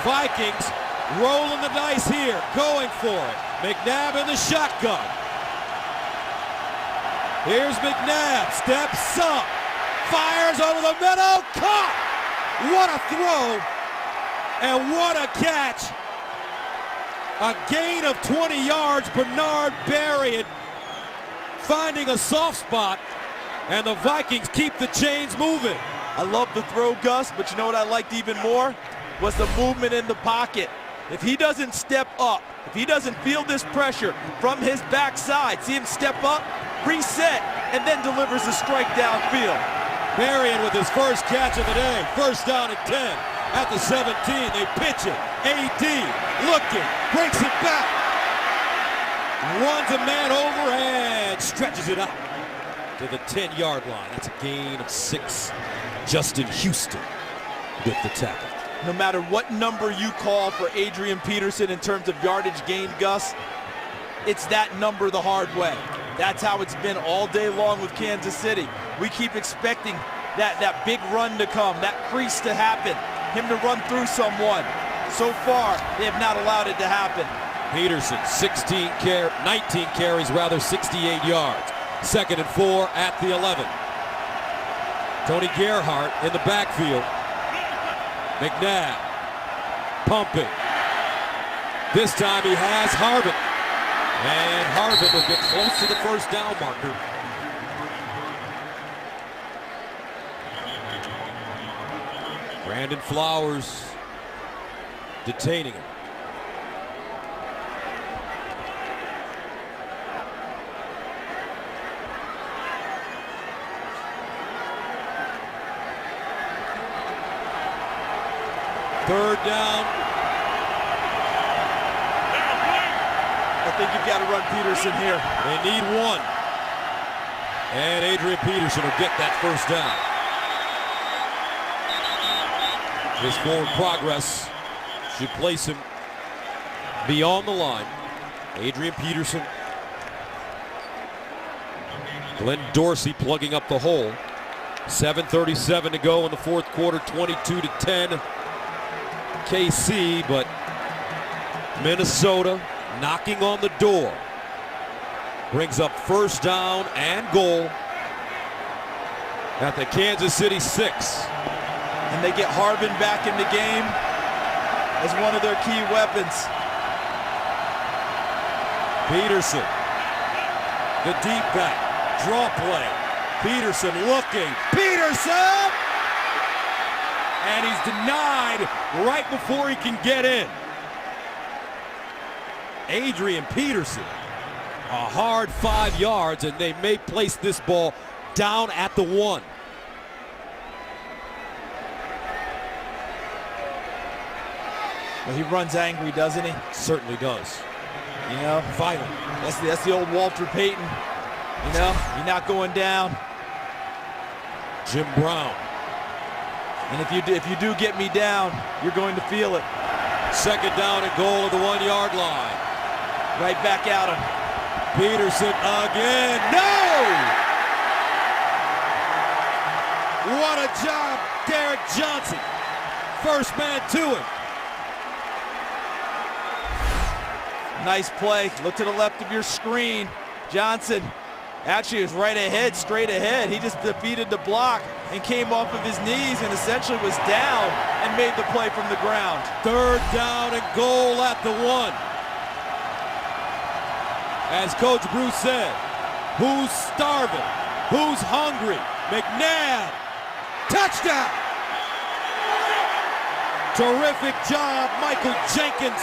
Vikings rolling the dice here, going for it. McNabb in the shotgun. Here's McNabb, steps up, fires over the middle, caught! What a throw, and what a catch. A gain of 20 yards, Bernard Berrian finding a soft spot, and the Vikings keep the chains moving. I love the throw, Gus, but you know what I liked even more? Was the movement in the pocket. If he doesn't step up, if he doesn't feel this pressure from his backside, see him step up, reset, and then delivers a strike downfield. Berrian with his first catch of the day. 1st down and 10 at the 17. They pitch it. AD looking, breaks it back. Runs a man over and stretches it out to the 10-yard line. That's a gain of 6. Justin Houston with the tackle. No matter what number you call for Adrian Peterson in terms of yardage gained, Gus, it's that number the hard way. That's how it's been all day long with Kansas City. We keep expecting that big run to come, that crease to happen, him to run through someone. So far, they have not allowed it to happen. Peterson, 19 carries, 68 yards. 2nd and 4 at the 11. Tony Gerhart in the backfield. McNabb pumping. This time he has Harvin. And Harvin will get close to the 1st down marker. Brandon Flowers detaining him. Third down. I think you've got to run Peterson here. They need 1. And Adrian Peterson will get that 1st down. His forward progress should place him beyond the line. Adrian Peterson. Glenn Dorsey plugging up the hole. 7:37 to go in the 4th quarter, 22-10. KC, but Minnesota knocking on the door. Brings up 1st down and goal at the Kansas City 6. And they get Harvin back in the game as one of their key weapons. Peterson, the deep back, draw play. Peterson looking, Peterson! And he's denied right before he can get in. Adrian Peterson, a hard 5 yards, and they may place this ball down at the 1. Well, he runs angry, doesn't he? Certainly does. You know, Finally. that's the old Walter Payton. You know, you're not going down. Jim Brown. And if you do get me down, you're going to feel it. Second down and goal at the 1 yard line. Right back at him. Peterson again. No! What a job, Derek Johnson. First man to him. Nice play. Look to the left of your screen. Johnson actually was right ahead, straight ahead. He just defeated the block and came off of his knees and essentially was down and made the play from the ground. Third down and goal at the 1. As Coach Bruce said, who's starving? Who's hungry? McNabb. Touchdown! Terrific job, Michael Jenkins,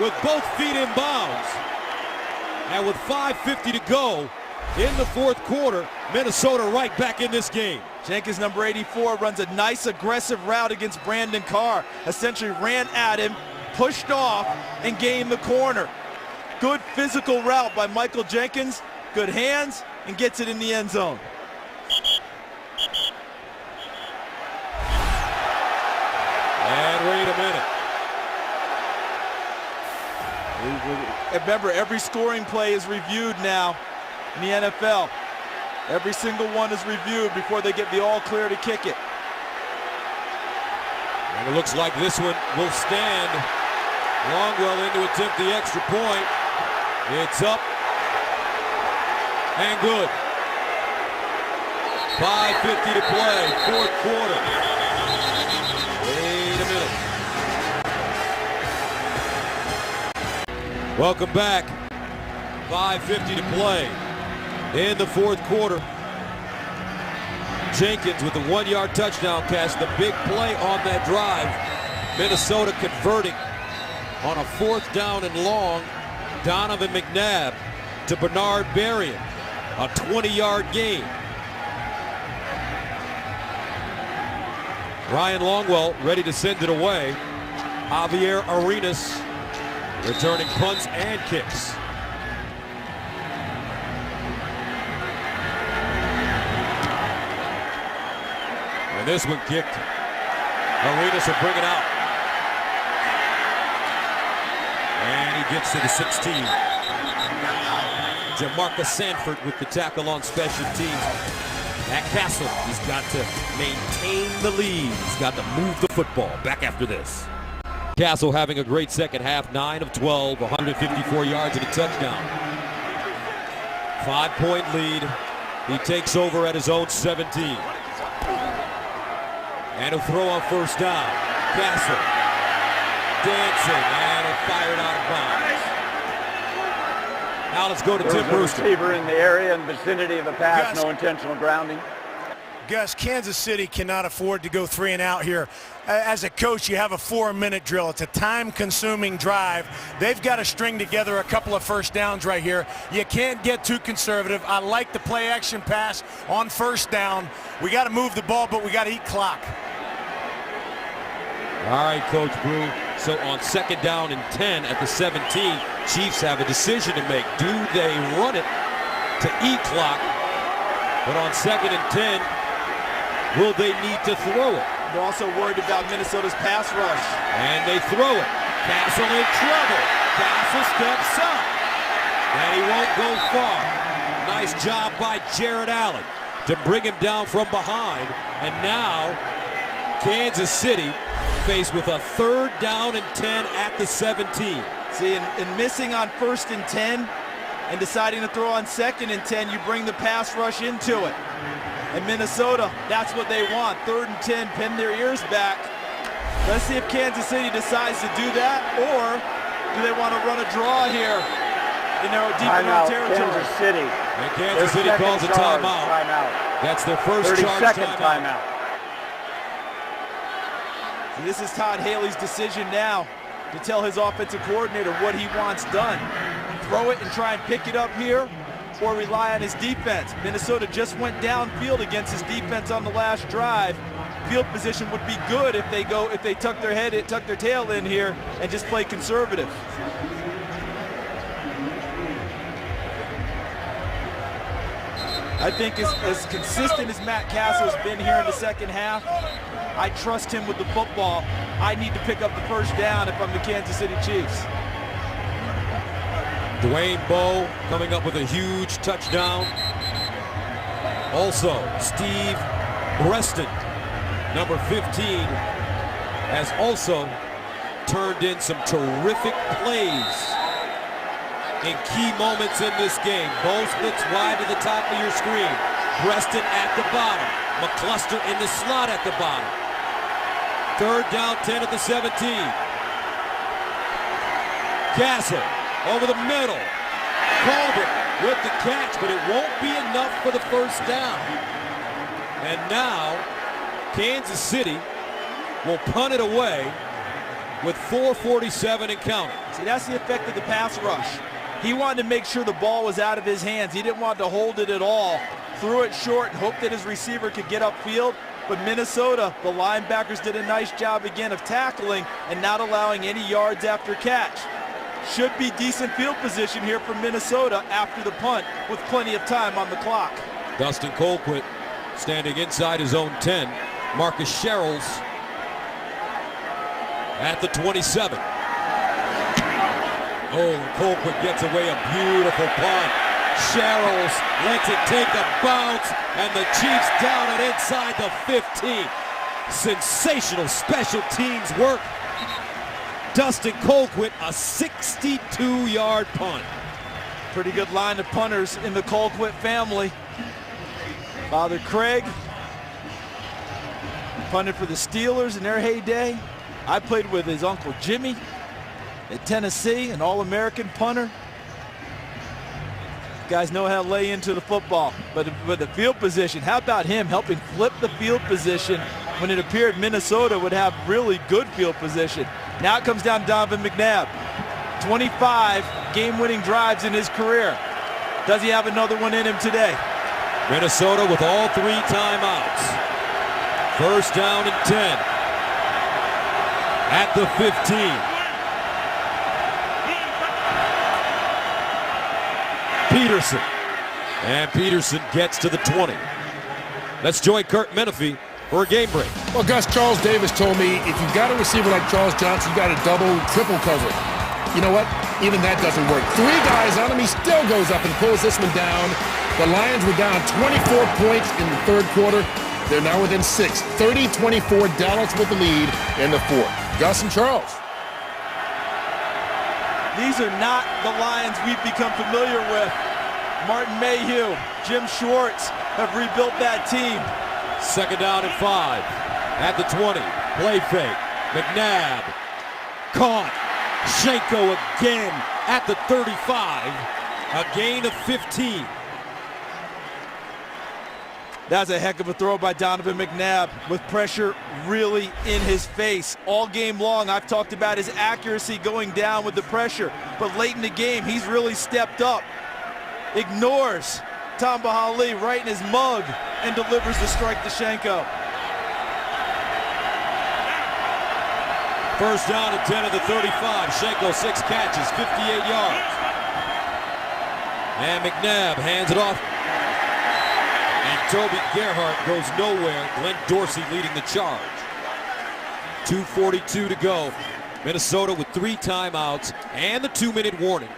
with both feet in bounds. And with 5:50 to go in the fourth quarter, Minnesota right back in this game. Jenkins, number 84, runs a nice aggressive route against Brandon Carr. Essentially ran at him, pushed off, and gained the corner. Good physical route by Michael Jenkins. Good hands, and gets it in the end zone. And wait a minute. Remember, every scoring play is reviewed now in the NFL. Every single one is reviewed before they get the all clear to kick it. And it looks like this one will stand. Longwell in to attempt the extra point. It's up and good. 5:50 to play, fourth quarter. Wait a minute. Welcome back. 5:50 to play in the fourth quarter. Jenkins with the 1 yard touchdown pass, the big play on that drive. Minnesota converting on a fourth down and long. Donovan McNabb to Bernard Berrien, a 20-yard gain. Ryan Longwell ready to send it away. Javier Arenas returning punts and kicks. And this one kicked. Arenas will bring it out. And he gets to the 16. Jamarcus Sanford with the tackle on special teams. At Castle, he's got to maintain the lead. He's got to move the football. Back after this. Castle having a great second half, 9 of 12, 154 yards and a touchdown. 5-point lead. He takes over at his own 17. And he'll throw on first down. Castle dancing and he'll fire it out of bounds. Now let's go to Tim Brewster. Receiver in the area and vicinity of the pass, no intentional grounding. Gus, Kansas City cannot afford to go 3 and out here. As a coach, you have a 4-minute drill. It's a time-consuming drive. They've got to string together a couple of first downs right here. You can't get too conservative. I like the play-action pass on first down. We got to move the ball, but we got to eat clock. All right, Coach Brew. So on second down and 10 at the 17, Chiefs have a decision to make. Do they run it to eat clock? But on second and 10, will they need to throw it? They're also worried about Minnesota's pass rush. And they throw it. Castle in trouble. Castle steps up. And he won't go far. Nice job by Jared Allen to bring him down from behind. And now Kansas City faced with a third down and 10 at the 17. See, in missing on first and 10 and deciding to throw on second and 10, you bring the pass rush into it. And Minnesota, that's what they want. Third and 10, pin their ears back. Let's see if Kansas City decides to do that, or do they want to run a draw here in their deep in their territory? Kansas City. And Kansas City calls a timeout. That's their first charge timeout. So this is Todd Haley's decision now to tell his offensive coordinator what he wants done. Throw it and try and pick it up here, or rely on his defense. Minnesota just went downfield against his defense on the last drive. Field position would be good if they tuck their tail in here and just play conservative. I think as consistent as Matt Castle's been here in the second half, I trust him with the football. I need to pick up the first down if I'm the Kansas City Chiefs. Dwayne Bowe coming up with a huge touchdown. Also, Steve Breston, number 15, has also turned in some terrific plays in key moments in this game. Bowe splits wide to the top of your screen. Breston at the bottom. McCluster in the slot at the bottom. Third down, 10 at the 17. Castle over the middle. Colbert with the catch, but it won't be enough for the first down. And now, Kansas City will punt it away with 4:47 and counting. See, that's the effect of the pass rush. He wanted to make sure the ball was out of his hands. He didn't want to hold it at all. Threw it short and hoped that his receiver could get upfield. But Minnesota, the linebackers did a nice job again of tackling and not allowing any yards after catch. Should be decent field position here for Minnesota after the punt with plenty of time on the clock. Dustin Colquitt standing inside his own 10. Marcus Sherrills at the 27. Oh, Colquitt gets away a beautiful punt. Sherrills lets it take a bounce, and the Chiefs down it inside the 15. Sensational special teams work. Dustin Colquitt, a 62-yard punt. Pretty good line of punters in the Colquitt family. Father Craig punted for the Steelers in their heyday. I played with his Uncle Jimmy at Tennessee, an All-American punter. Guys know how to lay into the football, but the field position, how about him helping flip the field position when it appeared Minnesota would have really good field position. Now it comes down to Donovan McNabb. 25 game-winning drives in his career. Does he have another one in him today? Minnesota with all 3 timeouts. First down and 10 at the 15. Peterson. And Peterson gets to the 20. Let's join Kurt Menefee for a game break. Well, Gus, Charles Davis told me if you've got a receiver like Charles Johnson, you got to double, triple cover. You know what? Even that doesn't work. 3 guys on him, he still goes up and pulls this one down. The Lions were down 24 points in the third quarter. They're now within 6. 30-24, Dallas with the lead in the fourth. Gus and Charles. These are not the Lions we've become familiar with. Martin Mayhew, Jim Schwartz have rebuilt that team. Second down and 5 at the 20. Play fake. McNabb caught. Shenko again at the 35. A gain of 15. That's a heck of a throw by Donovan McNabb with pressure really in his face. All game long, I've talked about his accuracy going down with the pressure, but late in the game, he's really stepped up. Ignores Tamba Hali right in his mug and delivers the strike to Shenko. First down and 10 at the 35. Shenko 6 catches, 58 yards. And McNabb hands it off. And Toby Gerhart goes nowhere. Glenn Dorsey leading the charge. 2:42 to go. Minnesota with 3 timeouts and the 2-minute warning.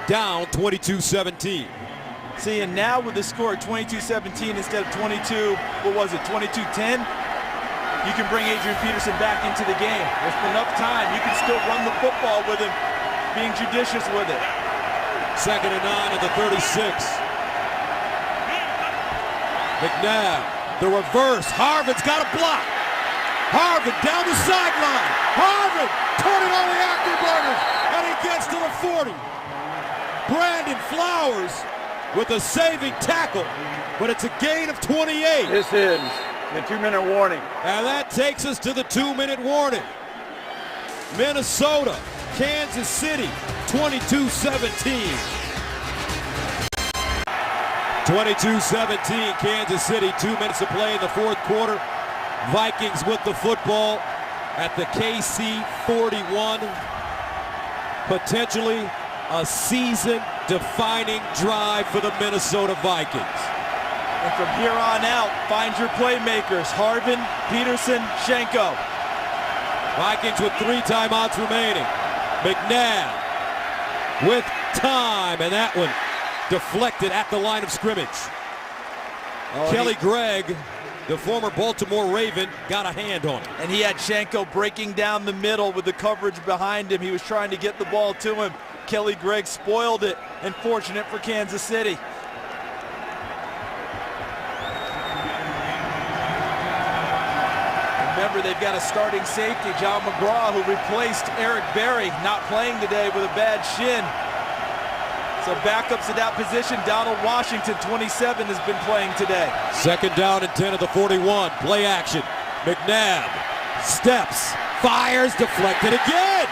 Down 22-17. See, and now with the score 22-17 instead of 22, what was it, 22-10? You can bring Adrian Peterson back into the game. There's enough time. You can still run the football with him, being judicious with it. Second and 9 at the 36. McNabb, the reverse. Harvin's got a block. Harvin down the sideline. Harvin turning on the afterburners, and he gets to the 40. Brandon Flowers with a saving tackle, but it's a gain of 28. This is the 2-minute warning. And that takes us to the 2-minute warning. Minnesota, Kansas City, 22-17. 22-17, Kansas City, 2 minutes to play in the fourth quarter. Vikings with the football at the KC 41. Potentially a season defining drive for the Minnesota Vikings. And from here on out, find your playmakers. Harvin, Peterson, Schenko. Vikings with 3 timeouts remaining. McNabb with time, and that one deflected at the line of scrimmage. Kelly Gregg, the former Baltimore Raven, got a hand on it. And he had Schenko breaking down the middle with the coverage behind him. He was trying to get the ball to him. Kelly Gregg spoiled it, and fortunate for Kansas City. Remember, they've got a starting safety, John McGraw, who replaced Eric Berry, not playing today with a bad shin. So backups at that position. Donald Washington, 27, has been playing today. 2nd down and 10 at the 41. Play action. McNabb steps, fires, deflected again.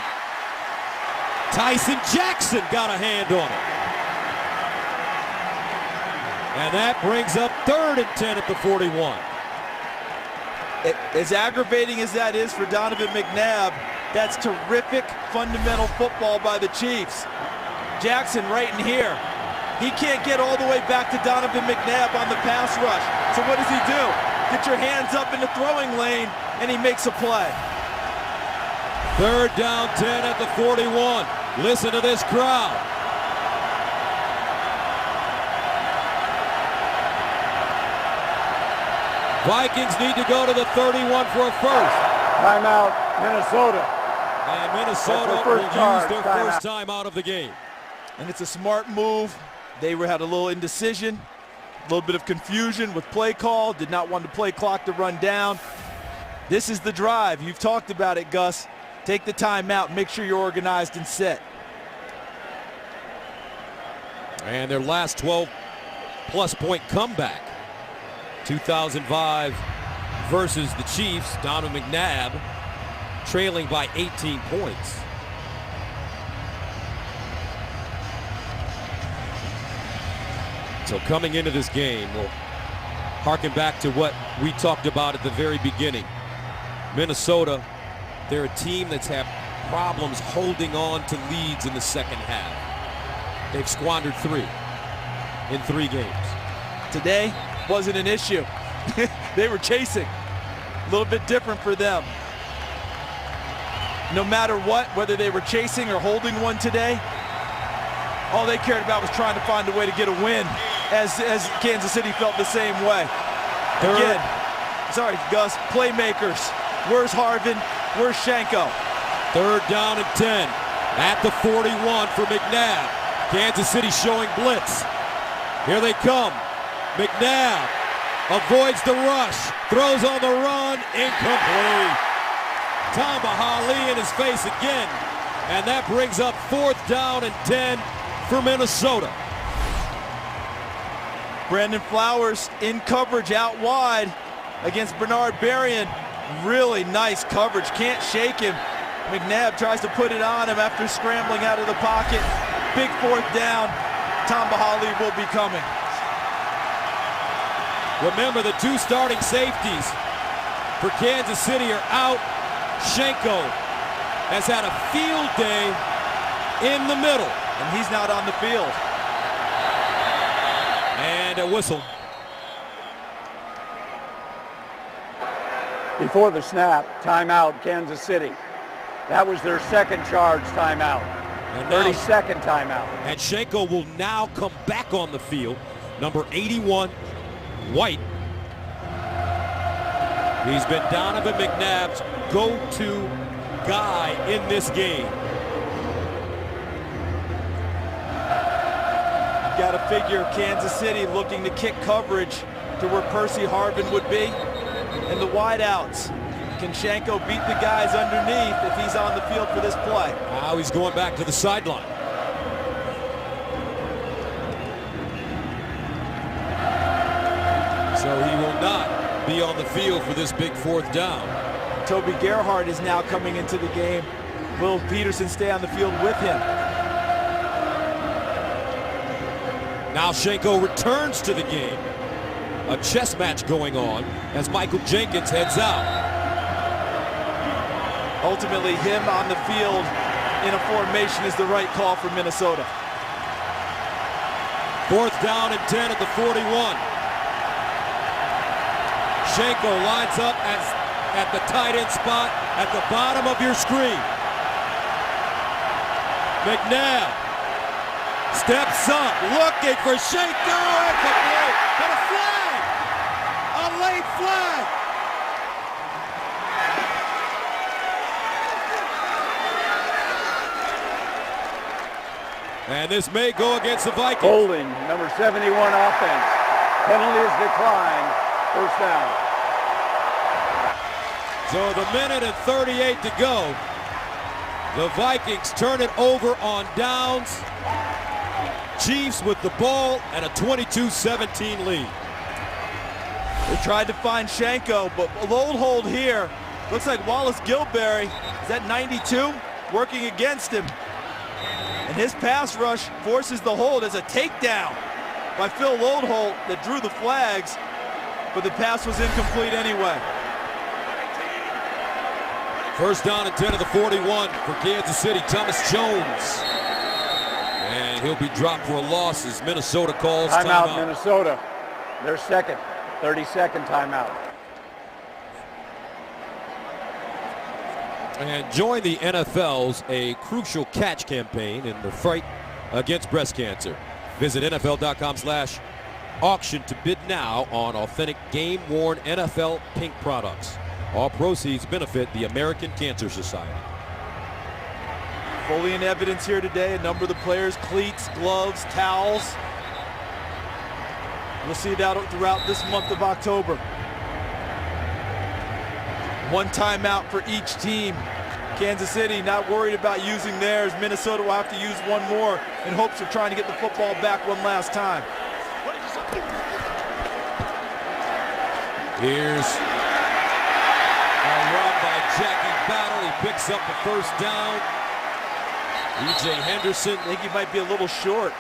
Tyson Jackson got a hand on it. And that brings up 3rd and 10 at the 41. As aggravating as that is for Donovan McNabb, that's terrific fundamental football by the Chiefs. Jackson right in here. He can't get all the way back to Donovan McNabb on the pass rush. So what does he do? Get your hands up in the throwing lane, and he makes a play. 3rd down, 10 at the 41. Listen to this crowd. Vikings need to go to the 31 for a first. Timeout, Minnesota. And Minnesota will use their first time out of the game. And it's a smart move. They had a little indecision, a little bit of confusion with play call, did not want the play clock to run down. This is the drive. You've talked about it, Gus. Take the timeout, make sure you're organized and set. And their last 12-plus point comeback. 2005 versus the Chiefs. Donovan McNabb trailing by 18 points. So coming into this game, we'll harken back to what we talked about at the very beginning. Minnesota, they're a team that's had problems holding on to leads in the second half. They've squandered 3 in 3 games. Today wasn't an issue. They were chasing. A little bit different for them. No matter what, whether they were chasing or holding one today, all they cared about was trying to find a way to get a win, as Kansas City felt the same way. Again, sorry, Gus, playmakers. Where's Harvin? Where's Schenko? 3rd down and 10 at the 41 for McNabb. Kansas City showing blitz. Here they come. McNabb avoids the rush, throws on the run, incomplete. Tambahali in his face again, and that brings up 4th down and 10 for Minnesota. Brandon Flowers in coverage out wide against Bernard Berrien. Really nice coverage, can't shake him. McNabb tries to put it on him after scrambling out of the pocket. Big 4th down. Tambahali will be coming. Remember, the 2 starting safeties for Kansas City are out. Schenko has had a field day in the middle. And he's not on the field. And a whistle. Before the snap, timeout, Kansas City. That was their 2nd charge timeout. 32nd timeout. And Schenko will now come back on the field. Number 81, White. He's been Donovan McNabb's go-to guy in this game. You got to figure Kansas City looking to kick coverage to where Percy Harvin would be. And the wideouts. Can Schenko beat the guys underneath if he's on the field for this play? Now he's going back to the sideline. So he will not be on the field for this big 4th down. Toby Gerhart is now coming into the game. Will Peterson stay on the field with him? Now Schenko returns to the game. A chess match going on as Michael Jenkins heads out. Ultimately, him on the field in a formation is the right call for Minnesota. 4th down and 10 at the 41. Shenko lines up at the tight end spot at the bottom of your screen. McNabb steps up, looking for Shenko. Incomplete. But a flag! A late flag! And this may go against the Vikings. Holding, number 71 offense. Penalty is declined. First down. So with a minute and 38 to go, the Vikings turn it over on downs. Chiefs with the ball and a 22-17 lead. They tried to find Shenko, but a low hold here. Looks like Wallace Gilberry is at 92, working against him. And his pass rush forces the hold as a takedown by Phil Lodeholt that drew the flags, but the pass was incomplete anyway. First down and 10 of the 41 for Kansas City. Thomas Jones. And he'll be dropped for a loss as Minnesota calls timeout. Minnesota. Their second 30-second timeout. And join the NFL's A Crucial Catch campaign in the fight against breast cancer. Visit NFL.com/auction to bid now on authentic game-worn NFL pink products. All proceeds benefit the American Cancer Society. Fully in evidence here today, a number of the players, cleats, gloves, towels. We'll see that throughout this month of October. One timeout for each team. Kansas City not worried about using theirs. Minnesota will have to use one more in hopes of trying to get the football back one last time. Here's a run by Jackie Battle. He picks up the first down. E.J. Henderson. I think he might be a little short.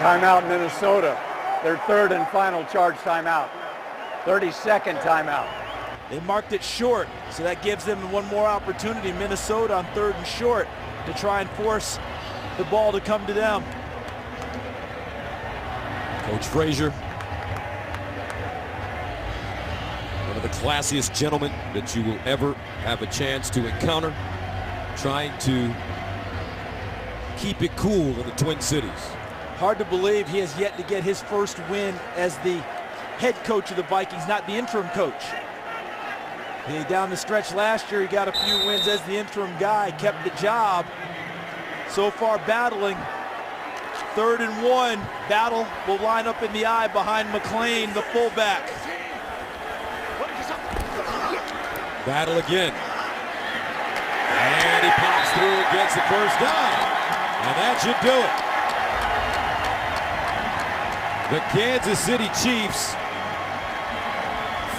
Timeout, Minnesota. Their third and final charge timeout. 30-second timeout. They marked it short, so that gives them one more opportunity. Minnesota on 3rd and short to try and force the ball to come to them. Coach Frazier, one of the classiest gentlemen that you will ever have a chance to encounter, trying to keep it cool in the Twin Cities. Hard to believe he has yet to get his first win as the head coach of the Vikings, not the interim coach. Down the stretch last year, he got a few wins as the interim guy, kept the job. So far battling. 3rd and 1. Battle will line up in the eye behind McLean, the fullback. Battle again. And he pops through and gets the first down. And that should do it. The Kansas City Chiefs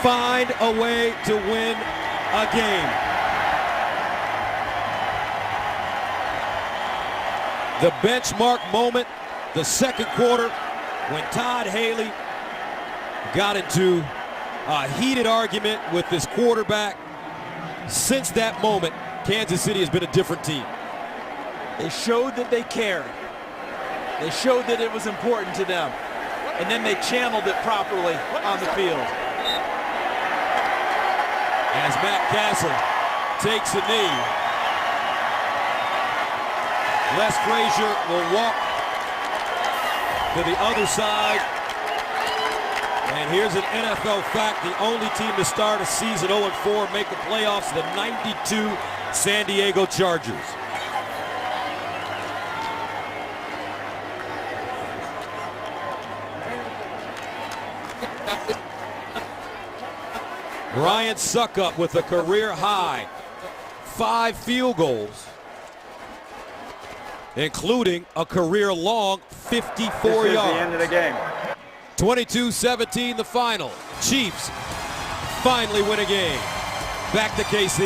find a way to win a game. The benchmark moment, the second quarter, when Todd Haley got into a heated argument with his quarterback. Since that moment, Kansas City has been a different team. They showed that they cared. They showed that it was important to them. And then they channeled it properly on the field. As Matt Castle takes a knee, Les Frazier will walk to the other side. And here's an NFL fact: the only team to start a season 0-4 and make the playoffs, the '92 San Diego Chargers. Ryan Suckup with a career high 5 field goals, including a career long 54 This is yards. the end of the game. 22-17 the final. Chiefs finally win a game. Back to KC.